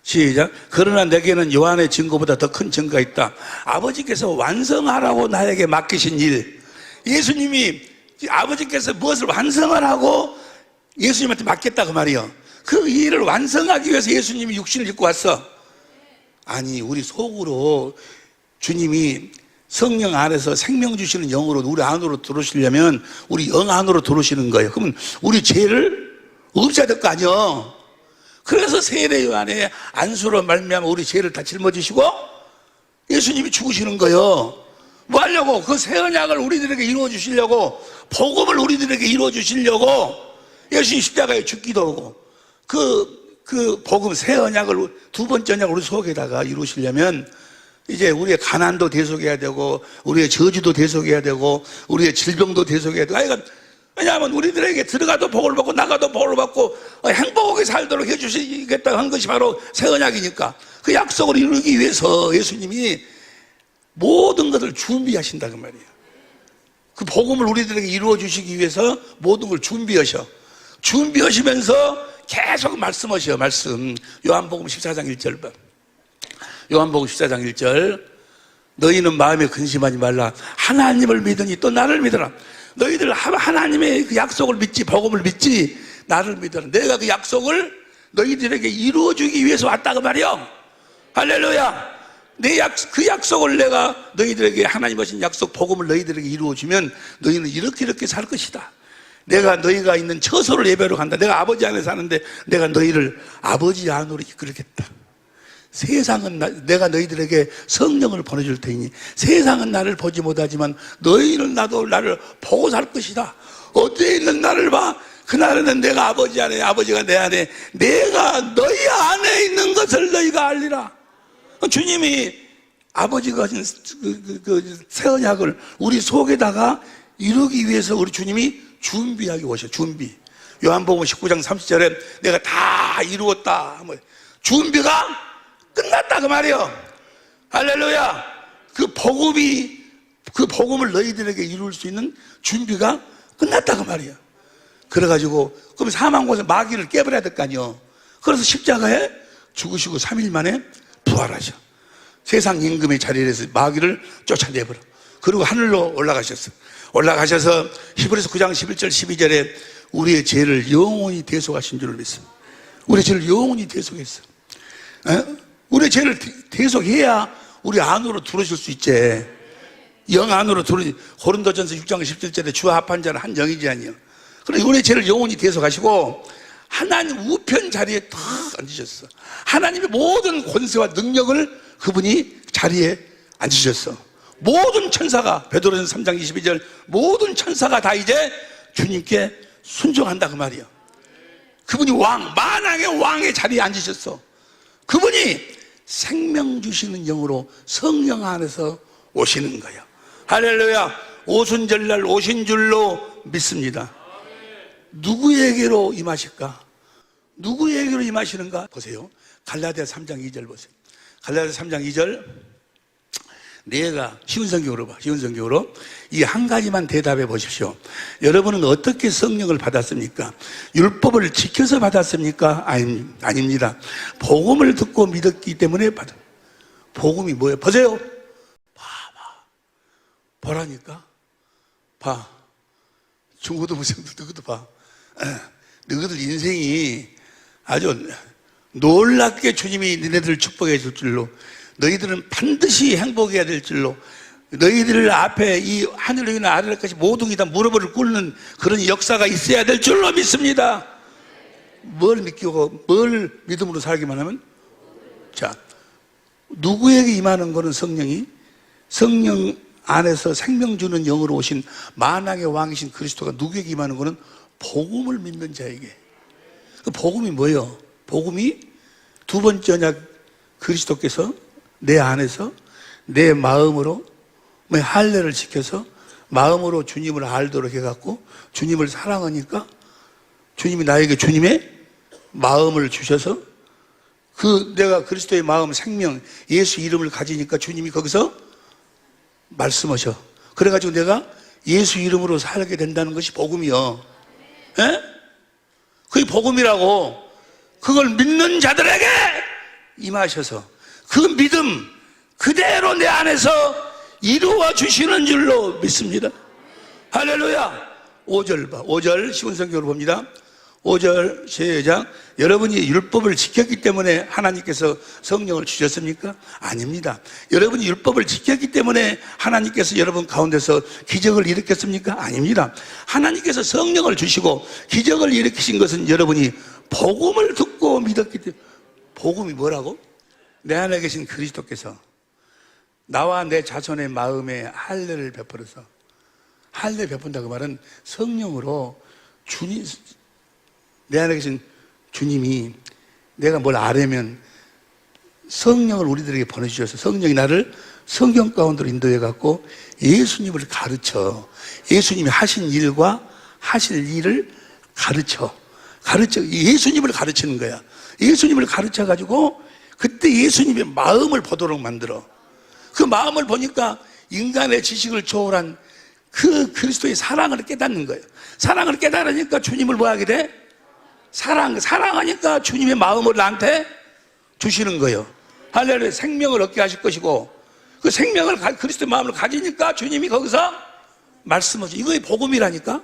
[SPEAKER 3] 시작. 그러나 내게는 요한의 증거보다 더 큰 증거가 있다. 아버지께서 완성하라고 나에게 맡기신 일. 예수님이 아버지께서 무엇을 완성하라고 예수님한테 맡겼다 그 말이요. 그 일을 완성하기 위해서 예수님이 육신을 입고 왔어. 아니, 우리 속으로 주님이 성령 안에서 생명 주시는 영으로 우리 안으로 들어오시려면 우리 영 안으로 들어오시는 거예요. 그러면 우리 죄를 없애야 될 거 아니요. 그래서 세례 요한의 안수로 말미암아 우리 죄를 다 짊어지시고 예수님이 죽으시는 거예요. 뭐 하려고? 그 새 언약을 우리들에게 이루어 주시려고, 복음을 우리들에게 이루어 주시려고 예수님 십자가에 죽기도 하고, 그 복음 새 언약을 두 번째 언약을 우리 속에다가 이루시려면 이제 우리의 가난도 대속해야 되고, 우리의 저주도 대속해야 되고, 우리의 질병도 대속해야 되고. 왜냐하면 우리들에게 들어가도 복을 받고 나가도 복을 받고 행복하게 살도록 해주시겠다고 한 것이 바로 새 언약이니까, 그 약속을 이루기 위해서 예수님이 모든 것을 준비하신다 그 말이에요. 그 복음을 우리들에게 이루어 주시기 위해서 모든 걸 준비하시면서 계속 말씀하셔요. 말씀. 요한복음 14장 1절 봐. 요한복음 14장 1절. 너희는 마음에 근심하지 말라. 하나님을 믿으니 또 나를 믿어라. 너희들 하나님의 그 약속을 믿지, 복음을 믿지, 나를 믿어라. 내가 그 약속을 너희들에게 이루어주기 위해서 왔다 그 말이요. 할렐루야. 그 약속을 내가 너희들에게, 하나님 하신 약속 복음을 너희들에게 이루어주면 너희는 이렇게 살 것이다. 내가 너희가 있는 처소를 예배로 간다. 내가 아버지 안에 사는데 내가 너희를 아버지 안으로 이끌겠다. 세상은 내가 너희들에게 성령을 보내줄 테니 세상은 나를 보지 못하지만 너희는 나를 보고 살 것이다. 어디에 있는 나를 봐. 그날에는 내가 아버지 안에, 아버지가 내 안에, 내가 너희 안에 있는 것을 너희가 알리라. 주님이 아버지가 하신 새 언약을 우리 속에다가 이루기 위해서 우리 주님이 준비하기 오셔. 준비. 요한복음 19장 30절에 내가 다 이루었다. 준비가 끝났다 그 말이요. 할렐루야. 그 복음을 너희들에게 이룰 수 있는 준비가 끝났다 그 말이야. 그래가지고 그럼 사망 곳에 마귀를 깨버려야 될 거 아니요. 그래서 십자가에 죽으시고 3일 만에 부활하셔. 세상 임금의 자리에서 마귀를 쫓아내버려. 그리고 하늘로 올라가셔서 히브리서 9장 11절 12절에 우리의 죄를 영원히 대속하신 줄을 믿습니다. 우리의 죄를 영원히 대속했어. 우리의 죄를 대속해야 우리 안으로 들어오실 수 있지. 영 안으로 들어오지. 고린도전서 6장 17절에 주와 합한 자는 한 영이지 아니요. 그래서 우리의 죄를 영원히 대속하시고 하나님 우편 자리에 탁 앉으셨어. 하나님의 모든 권세와 능력을 그분이 자리에 앉으셨어. 모든 천사가, 베드로전서 3장 22절, 모든 천사가 다 이제 주님께 순종한다 그 말이야. 그분이 만왕의 왕의 자리에 앉으셨어. 그분이 생명 주시는 영으로 성령 안에서 오시는 거예요. 할렐루야. 오순절날 오신 줄로 믿습니다. 누구에게로 임하실까? 누구에게로 임하시는가? 보세요. 갈라디아 3장 2절 보세요. 갈라디아 3장 2절. 내가 쉬운 성경으로 봐. 쉬운 성경으로 이 한 가지만 대답해 보십시오. 여러분은 어떻게 성령을 받았습니까? 율법을 지켜서 받았습니까? 아닙니다. 복음을 듣고 믿었기 때문에 받아. 복음이 뭐예요? 보세요. 보라니까. 봐. 중고도 무생도 너희도 봐. 너희들 인생이 아주 놀랍게 주님이 너희들을 축복해 줄 줄로, 너희들은 반드시 행복해야 될 줄로, 너희들 앞에 이 하늘이나 아래까지 모든 다 무릎을 꿇는 그런 역사가 있어야 될 줄로 믿습니다. 뭘 믿고 뭘 믿음으로 살기만 하면, 자, 누구에게 임하는 거는 성령이, 성령 안에서 생명 주는 영으로 오신 만왕의 왕이신 그리스도가 누구에게 임하는 거는 복음을 믿는 자에게. 그 복음이 뭐예요? 복음이 두 번째 언약 그리스도께서 내 안에서 내 마음으로 할례를 지켜서 마음으로 주님을 알도록 해갖고 주님을 사랑하니까 주님이 나에게 주님의 마음을 주셔서 그 내가 그리스도의 마음 생명 예수 이름을 가지니까 주님이 거기서 말씀하셔. 그래가지고 내가 예수 이름으로 살게 된다는 것이 복음이요. 에? 그게 복음이라고. 그걸 믿는 자들에게 임하셔서 그 믿음 그대로 내 안에서 이루어 주시는 줄로 믿습니다. 할렐루야. 5절 봐. 5절 시온성경으로 봅니다. 5절 시작. 여러분이 율법을 지켰기 때문에 하나님께서 성령을 주셨습니까? 아닙니다. 여러분이 율법을 지켰기 때문에 하나님께서 여러분 가운데서 기적을 일으켰습니까? 아닙니다. 하나님께서 성령을 주시고 기적을 일으키신 것은 여러분이 복음을 듣고 믿었기 때문에. 복음이 뭐라고? 내 안에 계신 그리스도께서 나와 내 자손의 마음에 할례를 베풀어서, 할례 베푼다 그 말은 성령으로 주님, 내 안에 계신 주님이 내가 뭘 아려면 성령을 우리들에게 보내주셔서 성령이 나를 성경 가운데로 인도해 갖고 예수님을 가르쳐, 예수님이 하신 일과 하실 일을 가르쳐 예수님을 가르치는 거야. 예수님을 가르쳐 가지고 그때 예수님의 마음을 보도록 만들어. 그 마음을 보니까 인간의 지식을 초월한 그 그리스도의 사랑을 깨닫는 거예요. 사랑을 깨달으니까 주님을 뭐 하게 돼? 사랑하니까 주님의 마음을 나한테 주시는 거예요. 할렐루야. 생명을 얻게 하실 것이고, 그 생명을 그리스도의 마음을 가지니까 주님이 거기서 말씀하죠. 이거의 복음이라니까.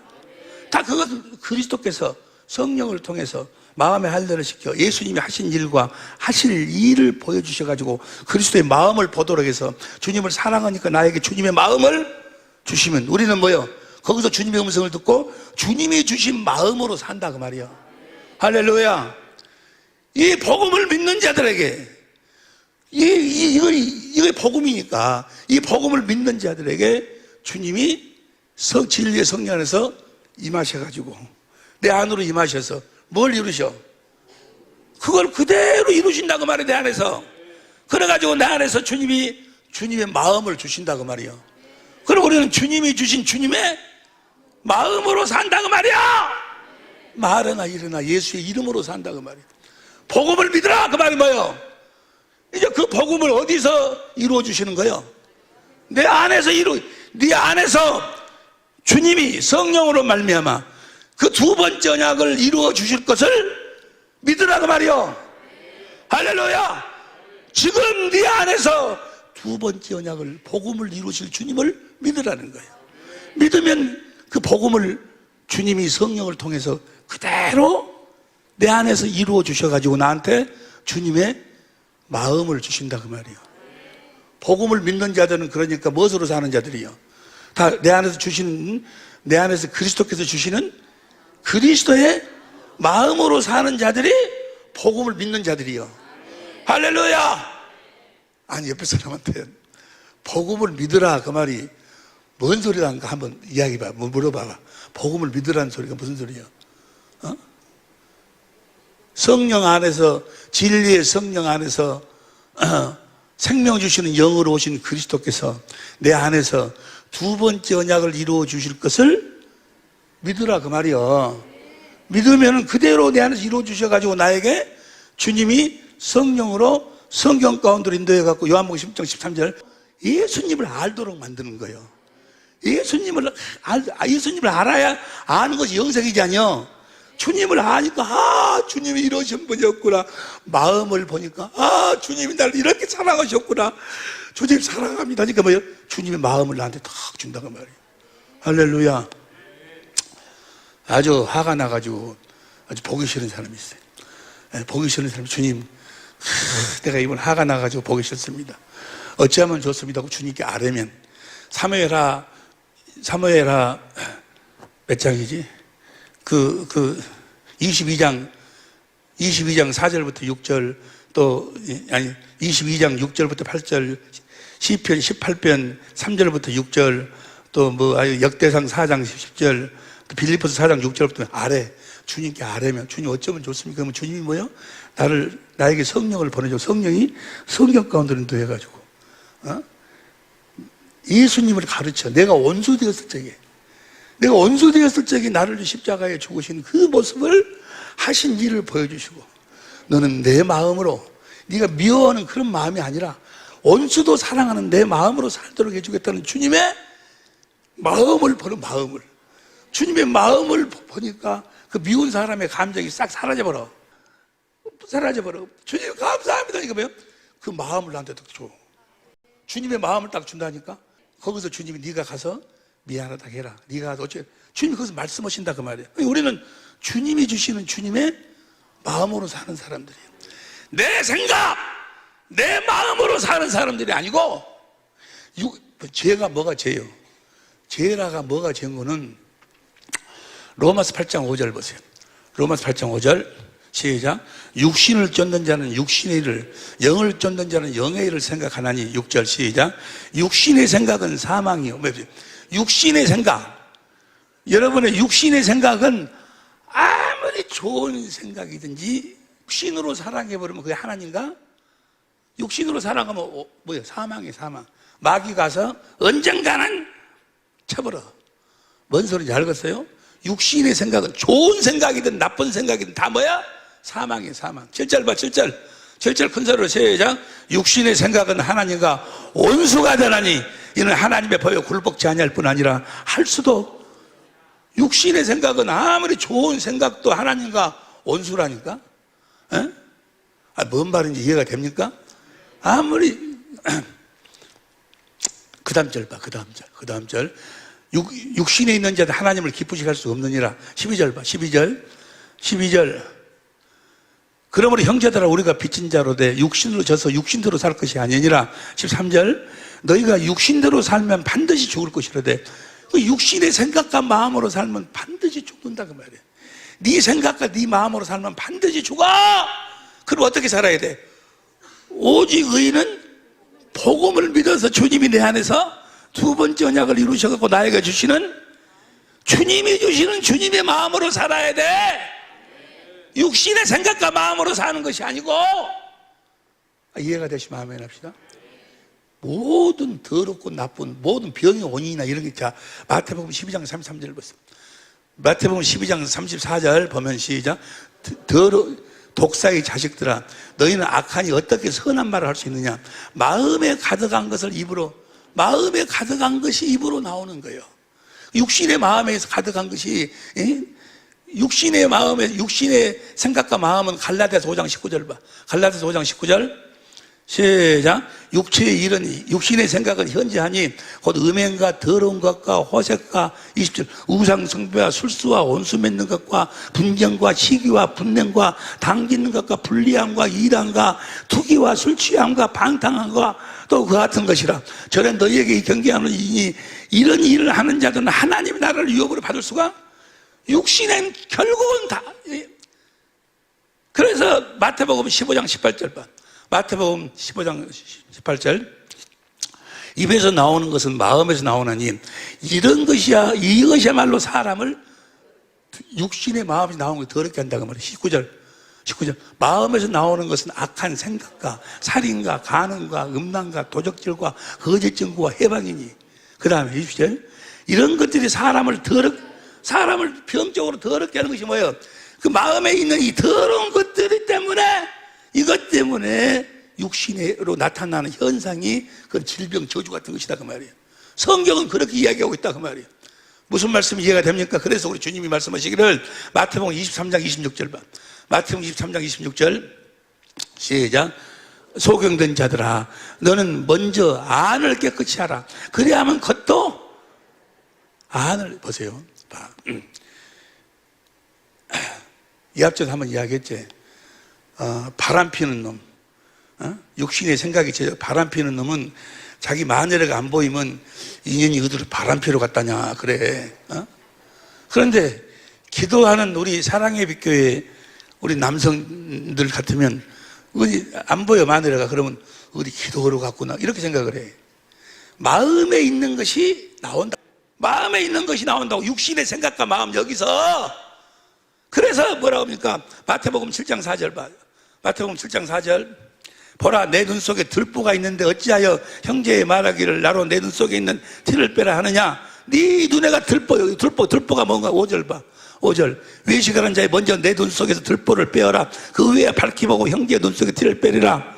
[SPEAKER 3] 다 그것은 그리스도께서 성령을 통해서 마음의 할례를 시켜 예수님이 하신 일과 하실 일을 보여주셔가지고 그리스도의 마음을 보도록 해서 주님을 사랑하니까 나에게 주님의 마음을 주시면 우리는 뭐요? 거기서 주님의 음성을 듣고 주님이 주신 마음으로 산다 그 말이야. 할렐루야. 이 복음을 믿는 자들에게 이거 복음이니까 이 복음을 믿는 자들에게 주님이 진리의 성령 안에서 임하셔가지고 내 안으로 임하셔서 뭘 이루셔? 그걸 그대로 이루신다고 말이야. 내 안에서. 그래가지고 내 안에서 주님의 마음을 주신다고 말이야. 그리고 우리는 주님이 주신 주님의 마음으로 산다고 말이야. 말하나 일어나 예수의 이름으로 산다고 말이야. 복음을 믿으라 그 말이 뭐예요? 이제 그 복음을 어디서 이루어 주시는 거예요? 내 안에서 네 안에서 주님이 성령으로 말미암아 그 두 번째 언약을 이루어 주실 것을 믿으라고 말이요. 할렐루야. 지금 네 안에서 두 번째 언약을 복음을 이루실 주님을 믿으라는 거예요. 믿으면 그 복음을 주님이 성령을 통해서 그대로 내 안에서 이루어 주셔가지고 나한테 주님의 마음을 주신다 그 말이에요. 복음을 믿는 자들은 그러니까 무엇으로 사는 자들이요? 다 내 안에서 주시는, 내 안에서 그리스도께서 주시는 그리스도의 마음으로 사는 자들이 복음을 믿는 자들이요. 할렐루야. 아니 옆에 사람한테 복음을 믿으라 그 말이 뭔 소리란가 한번 이야기해봐. 물어봐봐. 복음을 믿으라는 소리가 무슨 소리야? 성령 안에서, 진리의 성령 안에서 생명 주시는 영으로 오신 그리스도께서 내 안에서 두 번째 언약을 이루어 주실 것을 믿으라 그 말이요. 믿으면 그대로 내 안에서 이루어 주셔가지고 나에게 주님이 성령으로 성경 가운데로 인도해 갖고 요한복음 10장 13절 예수님을 알도록 만드는 거예요. 예수님을 알아야 아는 것이 영생이지 아니요. 주님을 아니까 주님이 이러신 분이었구나. 마음을 보니까 주님이 나를 이렇게 사랑하셨구나. 주님 사랑합니다. 그러니까 뭐예요? 주님의 마음을 나한테 탁 준다고 말이에요. 할렐루야. 아주 화가 나가지고 아주 보기 싫은 사람이 있어요. 보기 싫은 사람이 주님 내가 이번 화가 나가지고 보기 싫습니다. 어찌하면 좋습니다 하고 주님께 아뢰면 사무엘하 몇 장이지? 22장 4절부터 6절 또 22장 6절부터 8절 시편 18편 3절부터 6절 또 역대상 4장 10절 또 빌립보서 4장 6절부터 아래 주님께 아뢰면 주님 어쩌면 좋습니까? 그러면 주님이 뭐요? 나에게 성령을 보내줘. 성령이 성경 가운데로 인도해가지고 예수님을 가르쳐. 내가 원수 되었을 적에 나를 십자가에 죽으신 그 모습을 하신 일을 보여주시고 너는 내 마음으로 네가 미워하는 그런 마음이 아니라 원수도 사랑하는 내 마음으로 살도록 해주겠다는 주님의 마음을 보는 마음을 주님의 마음을 보니까 그 미운 사람의 감정이 싹 사라져버려. 사라져버려. 주님 감사합니다. 이거 뭐예요? 그 마음을 나한테 딱 줘. 주님의 마음을 딱 준다니까. 거기서 주님이 네가 가서 미안하다 해라. 네가 가서 어째 주님이 거기서 말씀하신다 그 말이에요. 우리는 주님이 주시는 주님의 마음으로 사는 사람들이에요. 내 생각, 내 마음으로 사는 사람들이 아니고 죄가 뭐가 죄요? 죄라가 뭐가 죄인 거는 로마서 8장 5절 보세요. 로마서 8장 5절 시작. 육신을 쫓는 자는 육신의 일을, 영을 쫓는 자는 영의 일을 생각하나니. 6절 시작. 육신의 생각은 사망이요. 육신의 생각, 여러분의 육신의 생각은 아무리 좋은 생각이든지 육신으로 사랑해버리면 그게 하나님과? 육신으로 사랑하면 뭐예요? 사망이에요. 사망. 마귀 가서 언젠가는 쳐버려. 뭔 소리인지 알겠어요? 육신의 생각은 좋은 생각이든 나쁜 생각이든 다 뭐야? 사망이에요. 사망. 7절 봐. 7절 큰 소리로 시작. 육신의 생각은 하나님과 원수가 되나니 이는 하나님의 법에 굴복지 아니할 뿐 아니라 할 수도. 육신의 생각은 아무리 좋은 생각도 하나님과 원수라니까. 뭔 말인지 이해가 됩니까? 아무리 그 다음 절 봐. 그 다음 절 육신에 있는 자들 하나님을 기쁘시게 할 수 없느니라. 12절 봐. 12절 그러므로 형제들아 우리가 빚진 자로 돼 육신으로 져서 육신대로 살 것이 아니니라. 13절 너희가 육신대로 살면 반드시 죽을 것이라되. 육신의 생각과 마음으로 살면 반드시 죽는다 그 말이에요. 네 생각과 네 마음으로 살면 반드시 죽어. 그럼 어떻게 살아야 돼? 오직 의인은 복음을 믿어서 주님이 내 안에서 두 번째 언약을 이루셔갖고 나에게 주시는, 주님이 주시는 주님의 마음으로 살아야 돼. 육신의 생각과 마음으로 사는 것이 아니고. 이해가 되시면 아멘 합시다. 모든 더럽고 나쁜 모든 병의 원인이나 이런 게, 자, 마태복음 12장 33절 보세요. 마태복음 12장 34절 보면 시작. 독사의 자식들아 너희는 악하니 어떻게 선한 말을 할 수 있느냐. 마음에 가득한 것을 입으로, 마음에 가득한 것이 입으로 나오는 거예요. 육신의 마음에서 가득한 것이, 육신의 마음에, 육신의 생각과 마음은 갈라디아서 5장 19절 봐. 갈라디아서 5장 19절 시작. 육체의 일은, 육신의 생각은 현재하니 곧 음행과 더러운 것과 호색과 20절 우상숭배와 술수와 원수 맺는 것과 분쟁과 시기와 분냉과 당기는 것과 불리함과 이단과 투기와 술 취함과 방탕함과 또 그 같은 것이라. 전에 너희에게 경계하는 이니 이런 일을 하는 자들은 하나님의 나라를 유업으로 받을 수가, 육신은 결국은 다. 그래서 마태복음 15장 18절 봐. 마태복음 15장 18절 입에서 나오는 것은 마음에서 나오나니 이런 것이야, 이것이야말로 사람을, 육신의 마음이 나오는 걸 더럽게 한다고 말이에요. 19절 마음에서 나오는 것은 악한 생각과 살인과 간음과 음란과 도적질과 거짓 증거와 해방이니. 그 다음에 20절 이런 것들이 사람을 병적으로 더럽게 하는 것이 뭐예요? 그 마음에 있는 이 더러운 것들이 때문에, 이것 때문에 육신으로 나타나는 현상이 그 질병, 저주 같은 것이다 그 말이에요. 성경은 그렇게 이야기하고 있다 그 말이에요. 무슨 말씀이 이해가 됩니까? 그래서 우리 주님이 말씀하시기를 마태복음 23장 26절 봐. 마태복음 23장 26절 시작. 소경된 자들아 너는 먼저 안을 깨끗이 하라. 그래야만 겉도 안을 보세요. 봐. 이 앞전에 한번 이야기했지. 바람 피는 놈, 육신의 생각이 바람 피는 놈은 자기 마누라가 안 보이면 인연이 어디로 바람 피러 갔다냐 그래. 그런데 기도하는 우리 사랑의 빛교회 우리 남성들 같으면 어디 안 보여 마누라가, 그러면 어디 기도하러 갔구나 이렇게 생각을 해. 마음에 있는 것이 나온다. 마음에 있는 것이 나온다고. 육신의 생각과 마음 여기서. 그래서 뭐라고 합니까? 마태복음 7장 4절 봐. 마태복음 7장 4절 보라 내 눈 속에 들보가 있는데 어찌하여 형제의 말하기를 나로 내 눈 속에 있는 티를 빼라 하느냐. 네 눈에가 들보, 들보가 뭔가. 5절 봐. 5절 외식하는 자의 먼저 내 눈 속에서 들보를 빼어라. 그 위에 밝히 보고 형제의 눈 속에 티를 빼리라.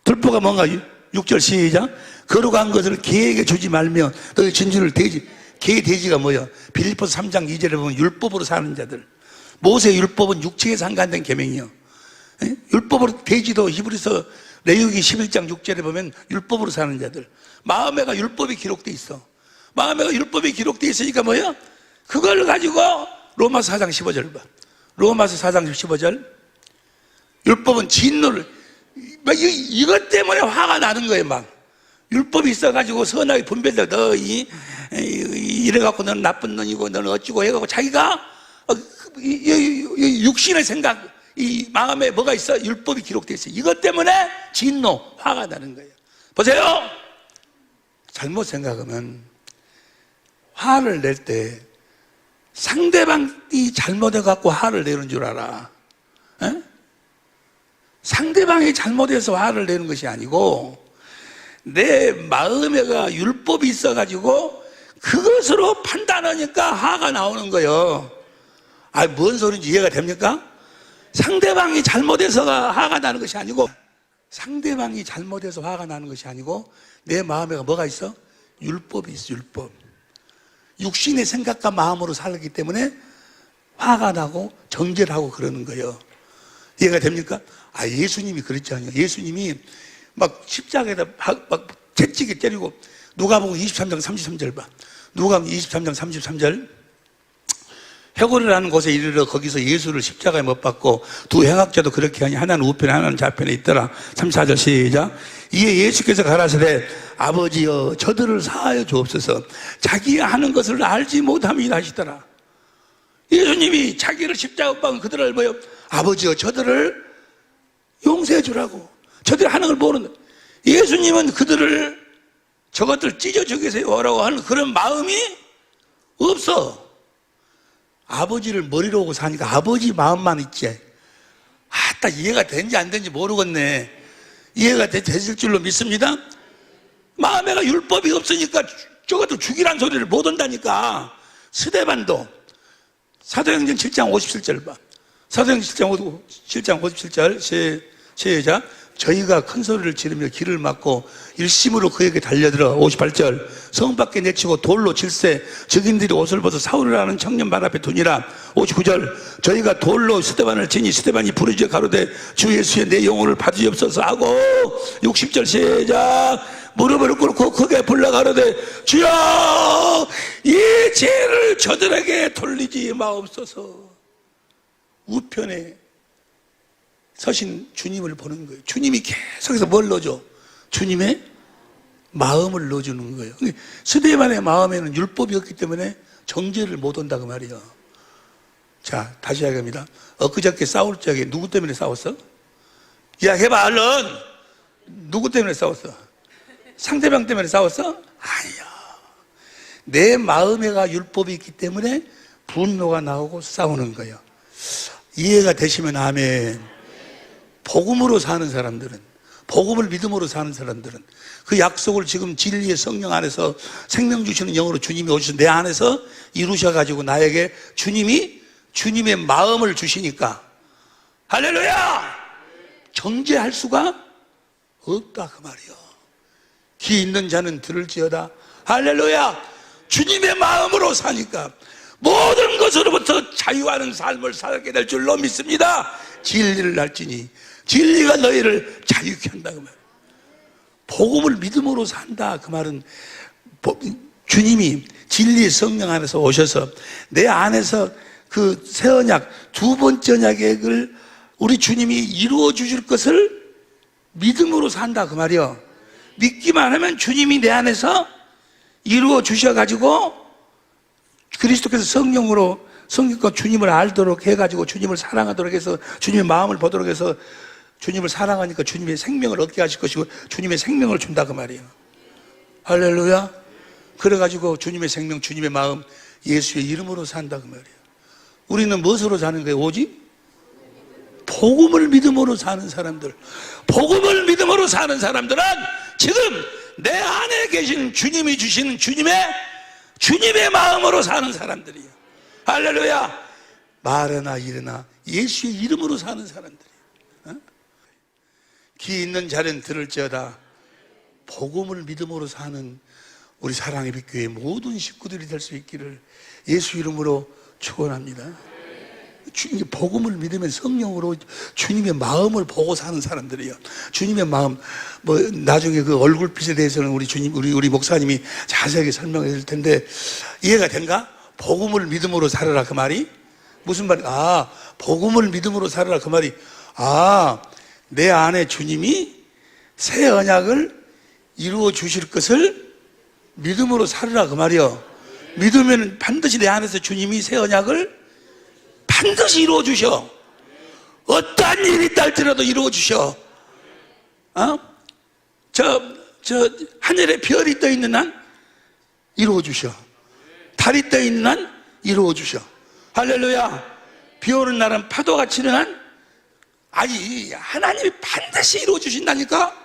[SPEAKER 3] 들보가 뭔가. 6절 시작. 거룩한 것을 개에게 주지 말며 너희 진주를 돼지. 개 돼지가 뭐야? 빌립보서 3장 2절에 보면 율법으로 사는 자들. 모세의 율법은 육체에 상관된 계명이요. 율법으로 돼지도 히브리서 레위기 11장 6절에 보면 율법으로 사는 자들. 마음에가 율법이 기록돼 있어. 마음에가 율법이 기록돼 있으니까 뭐야? 그걸 가지고 로마서 4장 15절 봐. 로마서 4장 15절. 율법은 진노를 이것 때문에 화가 나는 거예요. 막 율법이 있어가지고 선하게 분별돼. 너 이래갖고 너는 나쁜 놈이고 너는 어찌고 해갖고 자기가 육신의 생각, 이 마음에 뭐가 있어? 율법이 기록돼 있어. 이것 때문에 진노, 화가 나는 거예요. 보세요. 잘못 생각하면 화를 낼 때 상대방이 잘못해갖고 화를 내는 줄 알아. 에? 상대방이 잘못해서 화를 내는 것이 아니고 내 마음에가 율법이 있어가지고 그것으로 판단하니까 화가 나오는 거예요. 아, 뭔 소리인지 이해가 됩니까? 상대방이 잘못해서가 화가 나는 것이 아니고 상대방이 잘못해서 화가 나는 것이 아니고 내 마음에가 뭐가 있어? 율법이 있어. 율법. 육신의 생각과 마음으로 살기 때문에 화가 나고 정죄를 하고 그러는 거예요. 이해가 됩니까? 아, 예수님이 그랬잖아요. 예수님이 막 십자가에다 막 채찍에 때리고 누가복음 23장 33절 봐. 누가복음 23장 33절. 해골이라는 곳에 이르러 거기서 예수를 십자가에 못 박고 두 행악자도 그렇게 하니 하나는 우편에 하나는 좌편에 있더라. 34절 시작. 이에 예수께서 가라사대 아버지여 저들을 사하여 주옵소서 자기 하는 것을 알지 못함이라 하시더라. 예수님이 자기를 십자가 못 박은 그들을 뭐요? 아버지여 저들을 용서해 주라고. 저들이 하는 걸 모르는. 예수님은 그들을 저것들 찢어 죽이세요라고 하는 그런 마음이 없어. 아버지를 머리로 오고 사니까 아버지 마음만 있지. 딱 이해가 되는지 안 되는지 모르겠네. 이해가 되실 줄로 믿습니다. 마음에가 율법이 없으니까 저것도 죽이란 소리를 못 한다니까. 스데반도 사도행전 7장 57절 봐. 사도행전 7장 57절 시작. 저희가 큰 소리를 지르며 길을 막고 일심으로 그에게 달려들어 58절 성 밖에 내치고 돌로 질세 적인들이 옷을 벗어 사울이라는 청년 발 앞에 두니라. 59절 저희가 돌로 스데반을 치니 스데반이 부르짖어 가로되 주 예수의 내 영혼을 받으시옵소서 하고 60절 시작 무릎을 꿇고 크게 불러 가로되 주여 이 죄를 저들에게 돌리지 마옵소서. 우편에 서신 주님을 보는 거예요. 주님이 계속해서 뭘 넣어줘? 주님의 마음을 넣어주는 거예요. 스데반의 마음에는 율법이 없기 때문에 정죄를 못 한다고 말이에요. 자, 다시 하겠습니다. 엊그저께 싸울 적에 누구 때문에 싸웠어? 야, 해봐, 얼른! 누구 때문에 싸웠어? 상대방 때문에 싸웠어? 아니야. 내 마음에가 율법이 있기 때문에 분노가 나오고 싸우는 거예요. 이해가 되시면 아멘. 복음으로 사는 사람들은, 복음을 믿음으로 사는 사람들은 그 약속을 지금 진리의 성령 안에서 생명 주시는 영으로 주님이 오셔서 내 안에서 이루셔가지고 나에게 주님의 마음을 주시니까 할렐루야! 정죄할 수가 없다 그 말이요. 귀 있는 자는 들을지어다. 할렐루야! 주님의 마음으로 사니까 모든 것으로부터 자유하는 삶을 살게 될 줄로 믿습니다. 진리를 알지니 진리가 너희를 자유케 한다 그 말. 복음을 믿음으로 산다 그 말은 주님이 진리의 성령 안에서 오셔서 내 안에서 그 새 언약 두 번째 언약을 우리 주님이 이루어 주실 것을 믿음으로 산다 그 말이요. 믿기만 하면 주님이 내 안에서 이루어 주셔가지고 그리스도께서 성령으로 성령과 주님을 알도록 해가지고 주님을 사랑하도록 해서 주님의 마음을 보도록 해서 주님을 사랑하니까 주님의 생명을 얻게 하실 것이고 주님의 생명을 준다 그 말이에요. 할렐루야. 그래가지고 주님의 생명 주님의 마음 예수의 이름으로 산다 그 말이에요. 우리는 무엇으로 사는 거예요? 오직 복음을 믿음으로 사는 사람들. 복음을 믿음으로 사는 사람들은 지금 내 안에 계신 주님이 주시는 주님의 마음으로 사는 사람들이에요. 할렐루야. 말하나 이르나 예수의 이름으로 사는 사람들이에요. 귀 있는 자는 들을지어다. 복음을 믿음으로 사는 우리 사랑의 빛교회 모든 식구들이 될 수 있기를 예수 이름으로 축원합니다. 복음을 믿으면 성령으로 주님의 마음을 보고 사는 사람들이에요. 주님의 마음, 뭐 나중에 그 얼굴빛에 대해서는 우리 목사님이 자세하게 설명해 줄 텐데 이해가 된가? 복음을 믿음으로 살아라 그 말이 무슨 말이? 복음을 믿음으로 살아라 그 말이 내 안에 주님이 새 언약을 이루어 주실 것을 믿음으로 살아라 그 말이요. 믿으면 반드시 내 안에서 주님이 새 언약을 반드시 이루어 주셔. 어떠한 일이 있다 할지라도 이루어 주셔. 하늘에 별이 떠 있는 한 이루어 주셔. 달이 떠 있는 한 이루어 주셔. 할렐루야. 비 오는 날은 파도가 치는 한 하나님이 반드시 이루어 주신다니까.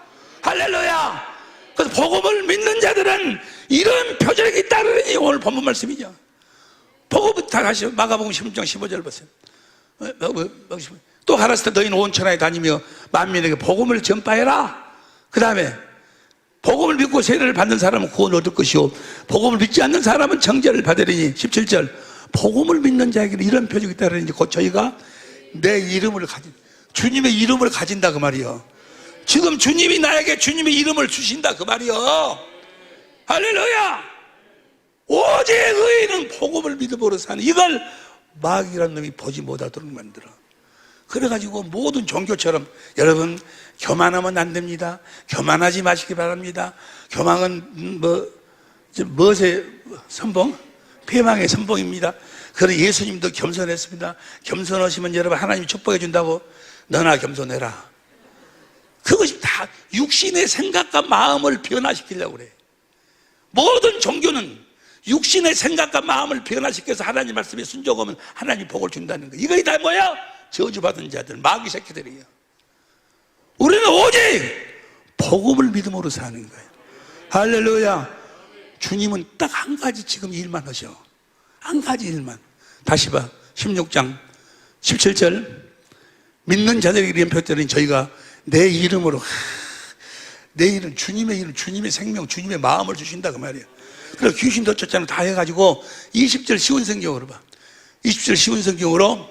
[SPEAKER 3] 할렐루야. 그래서 복음을 믿는 자들은 이런 표적이 따르니 오늘 본문 말씀이죠. 복음부터 다시 마가복음 16장 15절 보세요. 또 가라사대 너희는 온 천하에 다니며 만민에게 복음을 전파해라. 그 다음에 복음을 믿고 세례를 받는 사람은 구원을 얻을 것이요 복음을 믿지 않는 사람은 정죄를 받으리니. 17절 복음을 믿는 자에게는 이런 표적이 따르니 곧 저희가 내 이름을 주님의 이름을 가진다 그 말이요. 지금 주님이 나에게 주님의 이름을 주신다 그 말이요. 할렐루야. 오직 의인은 복음을 믿음으로 사는 이걸 마귀라는 놈이 보지 못하도록 만들어. 그래가지고 모든 종교처럼 여러분 교만하면 안 됩니다. 교만하지 마시기 바랍니다. 교만은 무엇의 선봉? 패망의 선봉입니다. 그래서 예수님도 겸손했습니다. 겸손하시면 여러분 하나님이 축복해 준다고. 너나 겸손해라. 그것이 다 육신의 생각과 마음을 변화시키려고 그래. 모든 종교는 육신의 생각과 마음을 변화시켜서 하나님 말씀에 순종하면 하나님 복을 준다는 거예요. 이거 다 뭐야? 저주받은 자들, 마귀 새끼들이에요. 우리는 오직 복음을 믿음으로 사는 거예요. 할렐루야. 주님은 딱 한 가지 지금 일만 하셔. 한 가지 일만. 다시 봐. 16장 17절 믿는 자들에게 이런 표현은 저희가 내 이름으로 내 이름, 주님의 이름, 주님의 생명, 주님의 마음을 주신다 그 말이에요. 그래서 귀신도 쫓아는 다 해가지고 20절 쉬운 성경으로 봐. 20절 쉬운 성경으로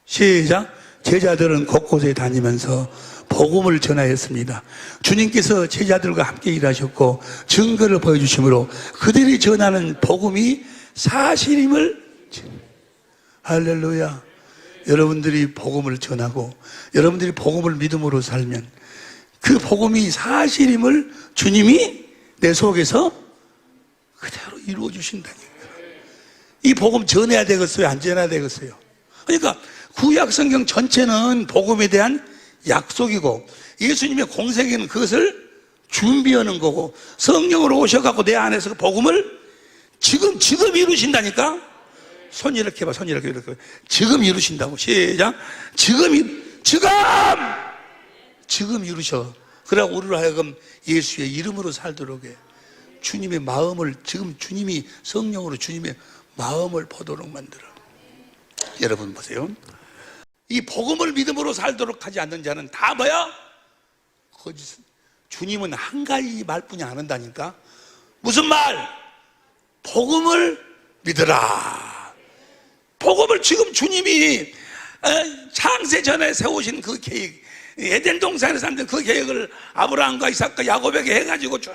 [SPEAKER 3] 시작. 제자들은 곳곳에 다니면서 복음을 전하였습니다. 주님께서 제자들과 함께 일하셨고 증거를 보여주심으로 그들이 전하는 복음이 사실임을. 할렐루야. 여러분들이 복음을 전하고 여러분들이 복음을 믿음으로 살면 그 복음이 사실임을 주님이 내 속에서 그대로 이루어 주신다니까요. 이 복음 전해야 되겠어요? 안 전해야 되겠어요? 그러니까 구약 성경 전체는 복음에 대한 약속이고 예수님의 공생에는 그것을 준비하는 거고 성령으로 오셔갖고 내 안에서 그 복음을 지금 이루신다니까. 손 이렇게 봐. 손 이렇게 지금 이루신다고. 시작. 지금 이루셔. 그러고 우리로 하여금 예수의 이름으로 살도록 해. 주님의 마음을 지금 주님이 성령으로 주님의 마음을 보도록 만들어. 여러분 보세요. 이 복음을 믿음으로 살도록 하지 않는 자는 다 뭐야? 거짓. 주님은 한 가지 말뿐이 안 한다니까. 무슨 말? 복음을 믿으라. 복음을 지금 주님이 창세 전에 세우신 그 계획, 에덴 동산에서 만든 그 계획을 아브라함과 이삭과 야곱에게 해가지고 쭉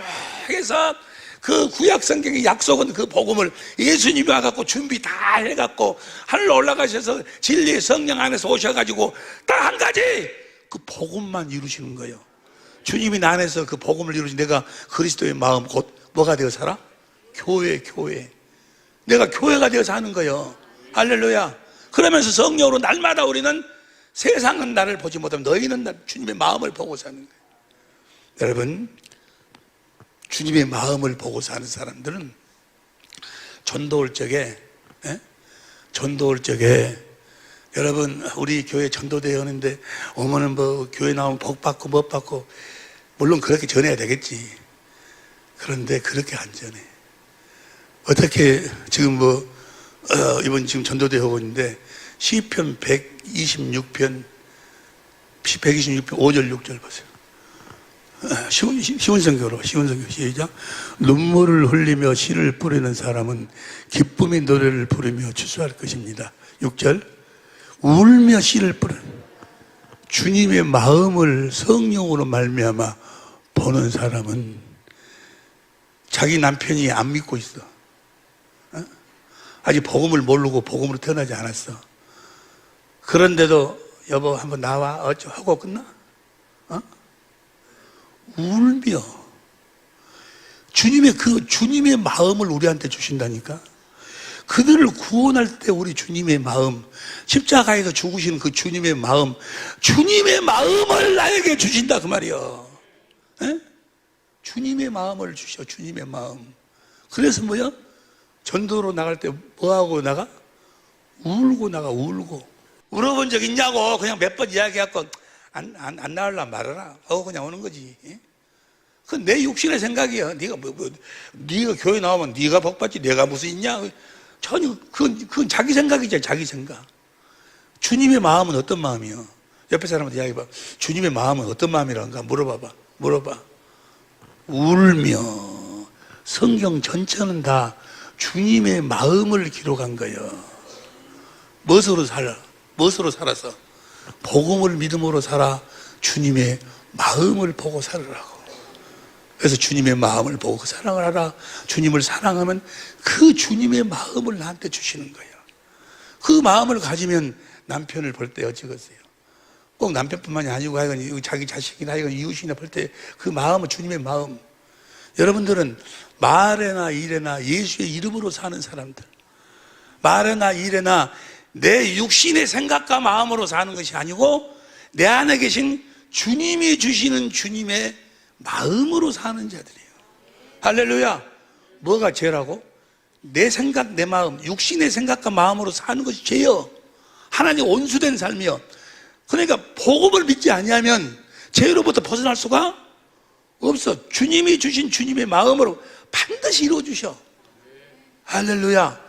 [SPEAKER 3] 해서 그 구약 성경의 약속은 그 복음을 예수님이 와갖고 준비 다 해갖고 하늘로 올라가셔서 진리의 성령 안에서 오셔가지고 딱 한 가지 그 복음만 이루시는 거예요. 주님이 나 안에서 그 복음을 이루신 내가 그리스도의 마음 곧 뭐가 되어 살아? 교회. 내가 교회가 되어서 하는 거예요. 할렐루야. 그러면서 성령으로 날마다 우리는 세상은 나를 보지 못하면 너희는 주님의 마음을 보고 사는 거예요. 여러분, 주님의 마음을 보고 사는 사람들은 전도 올 적에 여러분 우리 교회 전도대회 하는데 오면은 뭐 교회 나오면 복 받고 못 받고 물론 그렇게 전해야 되겠지. 그런데 그렇게 안 전해. 어떻게 지금 이번 지금 전도대회 하고 있는데 시편 126편 5절 6절 보세요. 쉬운 성경으로 시작. 눈물을 흘리며 씨를 뿌리는 사람은 기쁨의 노래를 부르며 추수할 것입니다. 6절 울며 씨를 뿌린 주님의 마음을 성령으로 말미암아 보는 사람은 자기 남편이 안 믿고 있어. 아직 복음을 모르고 복음으로 태어나지 않았어. 그런데도 여보 한번 나와 하고 끝나? 울며 주님의 마음을 우리한테 주신다니까. 그들을 구원할 때 우리 주님의 마음, 십자가에서 죽으시는 그 주님의 마음을 나에게 주신다 그 말이요. 주님의 마음을 주셔. 주님의 마음. 그래서 뭐야? 전도로 나갈 때 뭐하고 나가? 울고 나가. 울고. 울어본 적 있냐고 그냥 몇 번 이야기하고 안 나올라 말아라 하고 그냥 오는 거지. 그건 내 육신의 생각이야. 네가 교회 나오면 네가 복받지 내가 무슨 있냐? 전혀 그건 자기 생각이죠. 자기 생각. 주님의 마음은 어떤 마음이요? 옆에 사람한테 이야기해봐. 주님의 마음은 어떤 마음이란가 물어봐. 울며. 성경 전체는 다 주님의 마음을 기록한 거예요. 무엇으로 살아서? 복음을 믿음으로 살아. 주님의 마음을 보고 살으라고. 그래서 주님의 마음을 보고 그 사랑을 하라. 주님을 사랑하면 그 주님의 마음을 나한테 주시는 거예요. 그 마음을 가지면 남편을 볼 때 어찌겠어요? 꼭 남편뿐만이 아니고 하여간 자기 자식이나 하여간 이웃이나 볼 때 그 마음은 주님의 마음. 여러분들은 말에나 일에나 예수의 이름으로 사는 사람들, 말에나 일에나 내 육신의 생각과 마음으로 사는 것이 아니고 내 안에 계신 주님이 주시는 주님의 마음으로 사는 자들이에요. 할렐루야. 뭐가 죄라고? 내 생각, 내 마음, 육신의 생각과 마음으로 사는 것이 죄요. 하나님 온수된 삶이요. 그러니까 복음을 믿지 아니하면 죄로부터 벗어날 수가 없어. 주님이 주신 주님의 마음으로 반드시 이루어주셔. 할렐루야.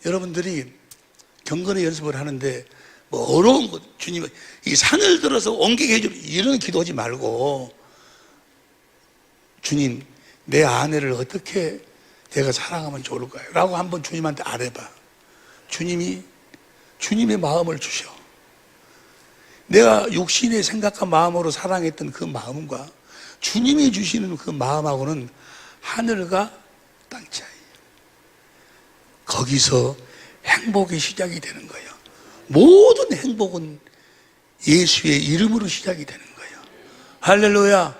[SPEAKER 3] 여러분들이 경건의 연습을 하는데 뭐 어려운 것, 주님 이 산을 들어서 옮기게 해주는 이런 기도하지 말고, 주님 내 아내를 어떻게 내가 사랑하면 좋을까요? 라고 한번 주님한테 아뢰봐. 주님이 주님의 마음을 주셔. 내가 육신의 생각과 마음으로 사랑했던 그 마음과 주님이 주시는 그 마음하고는 하늘과 땅 차이. 거기서 행복이 시작이 되는 거예요. 모든 행복은 예수의 이름으로 시작이 되는 거예요. 할렐루야.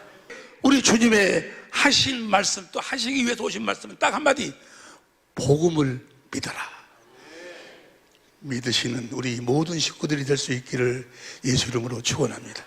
[SPEAKER 3] 우리 주님의 하신 말씀, 또 하시기 위해서 오신 말씀은 딱 한마디: 복음을 믿어라. 믿으시는 우리 모든 식구들이 될 수 있기를 예수 이름으로 축원합니다.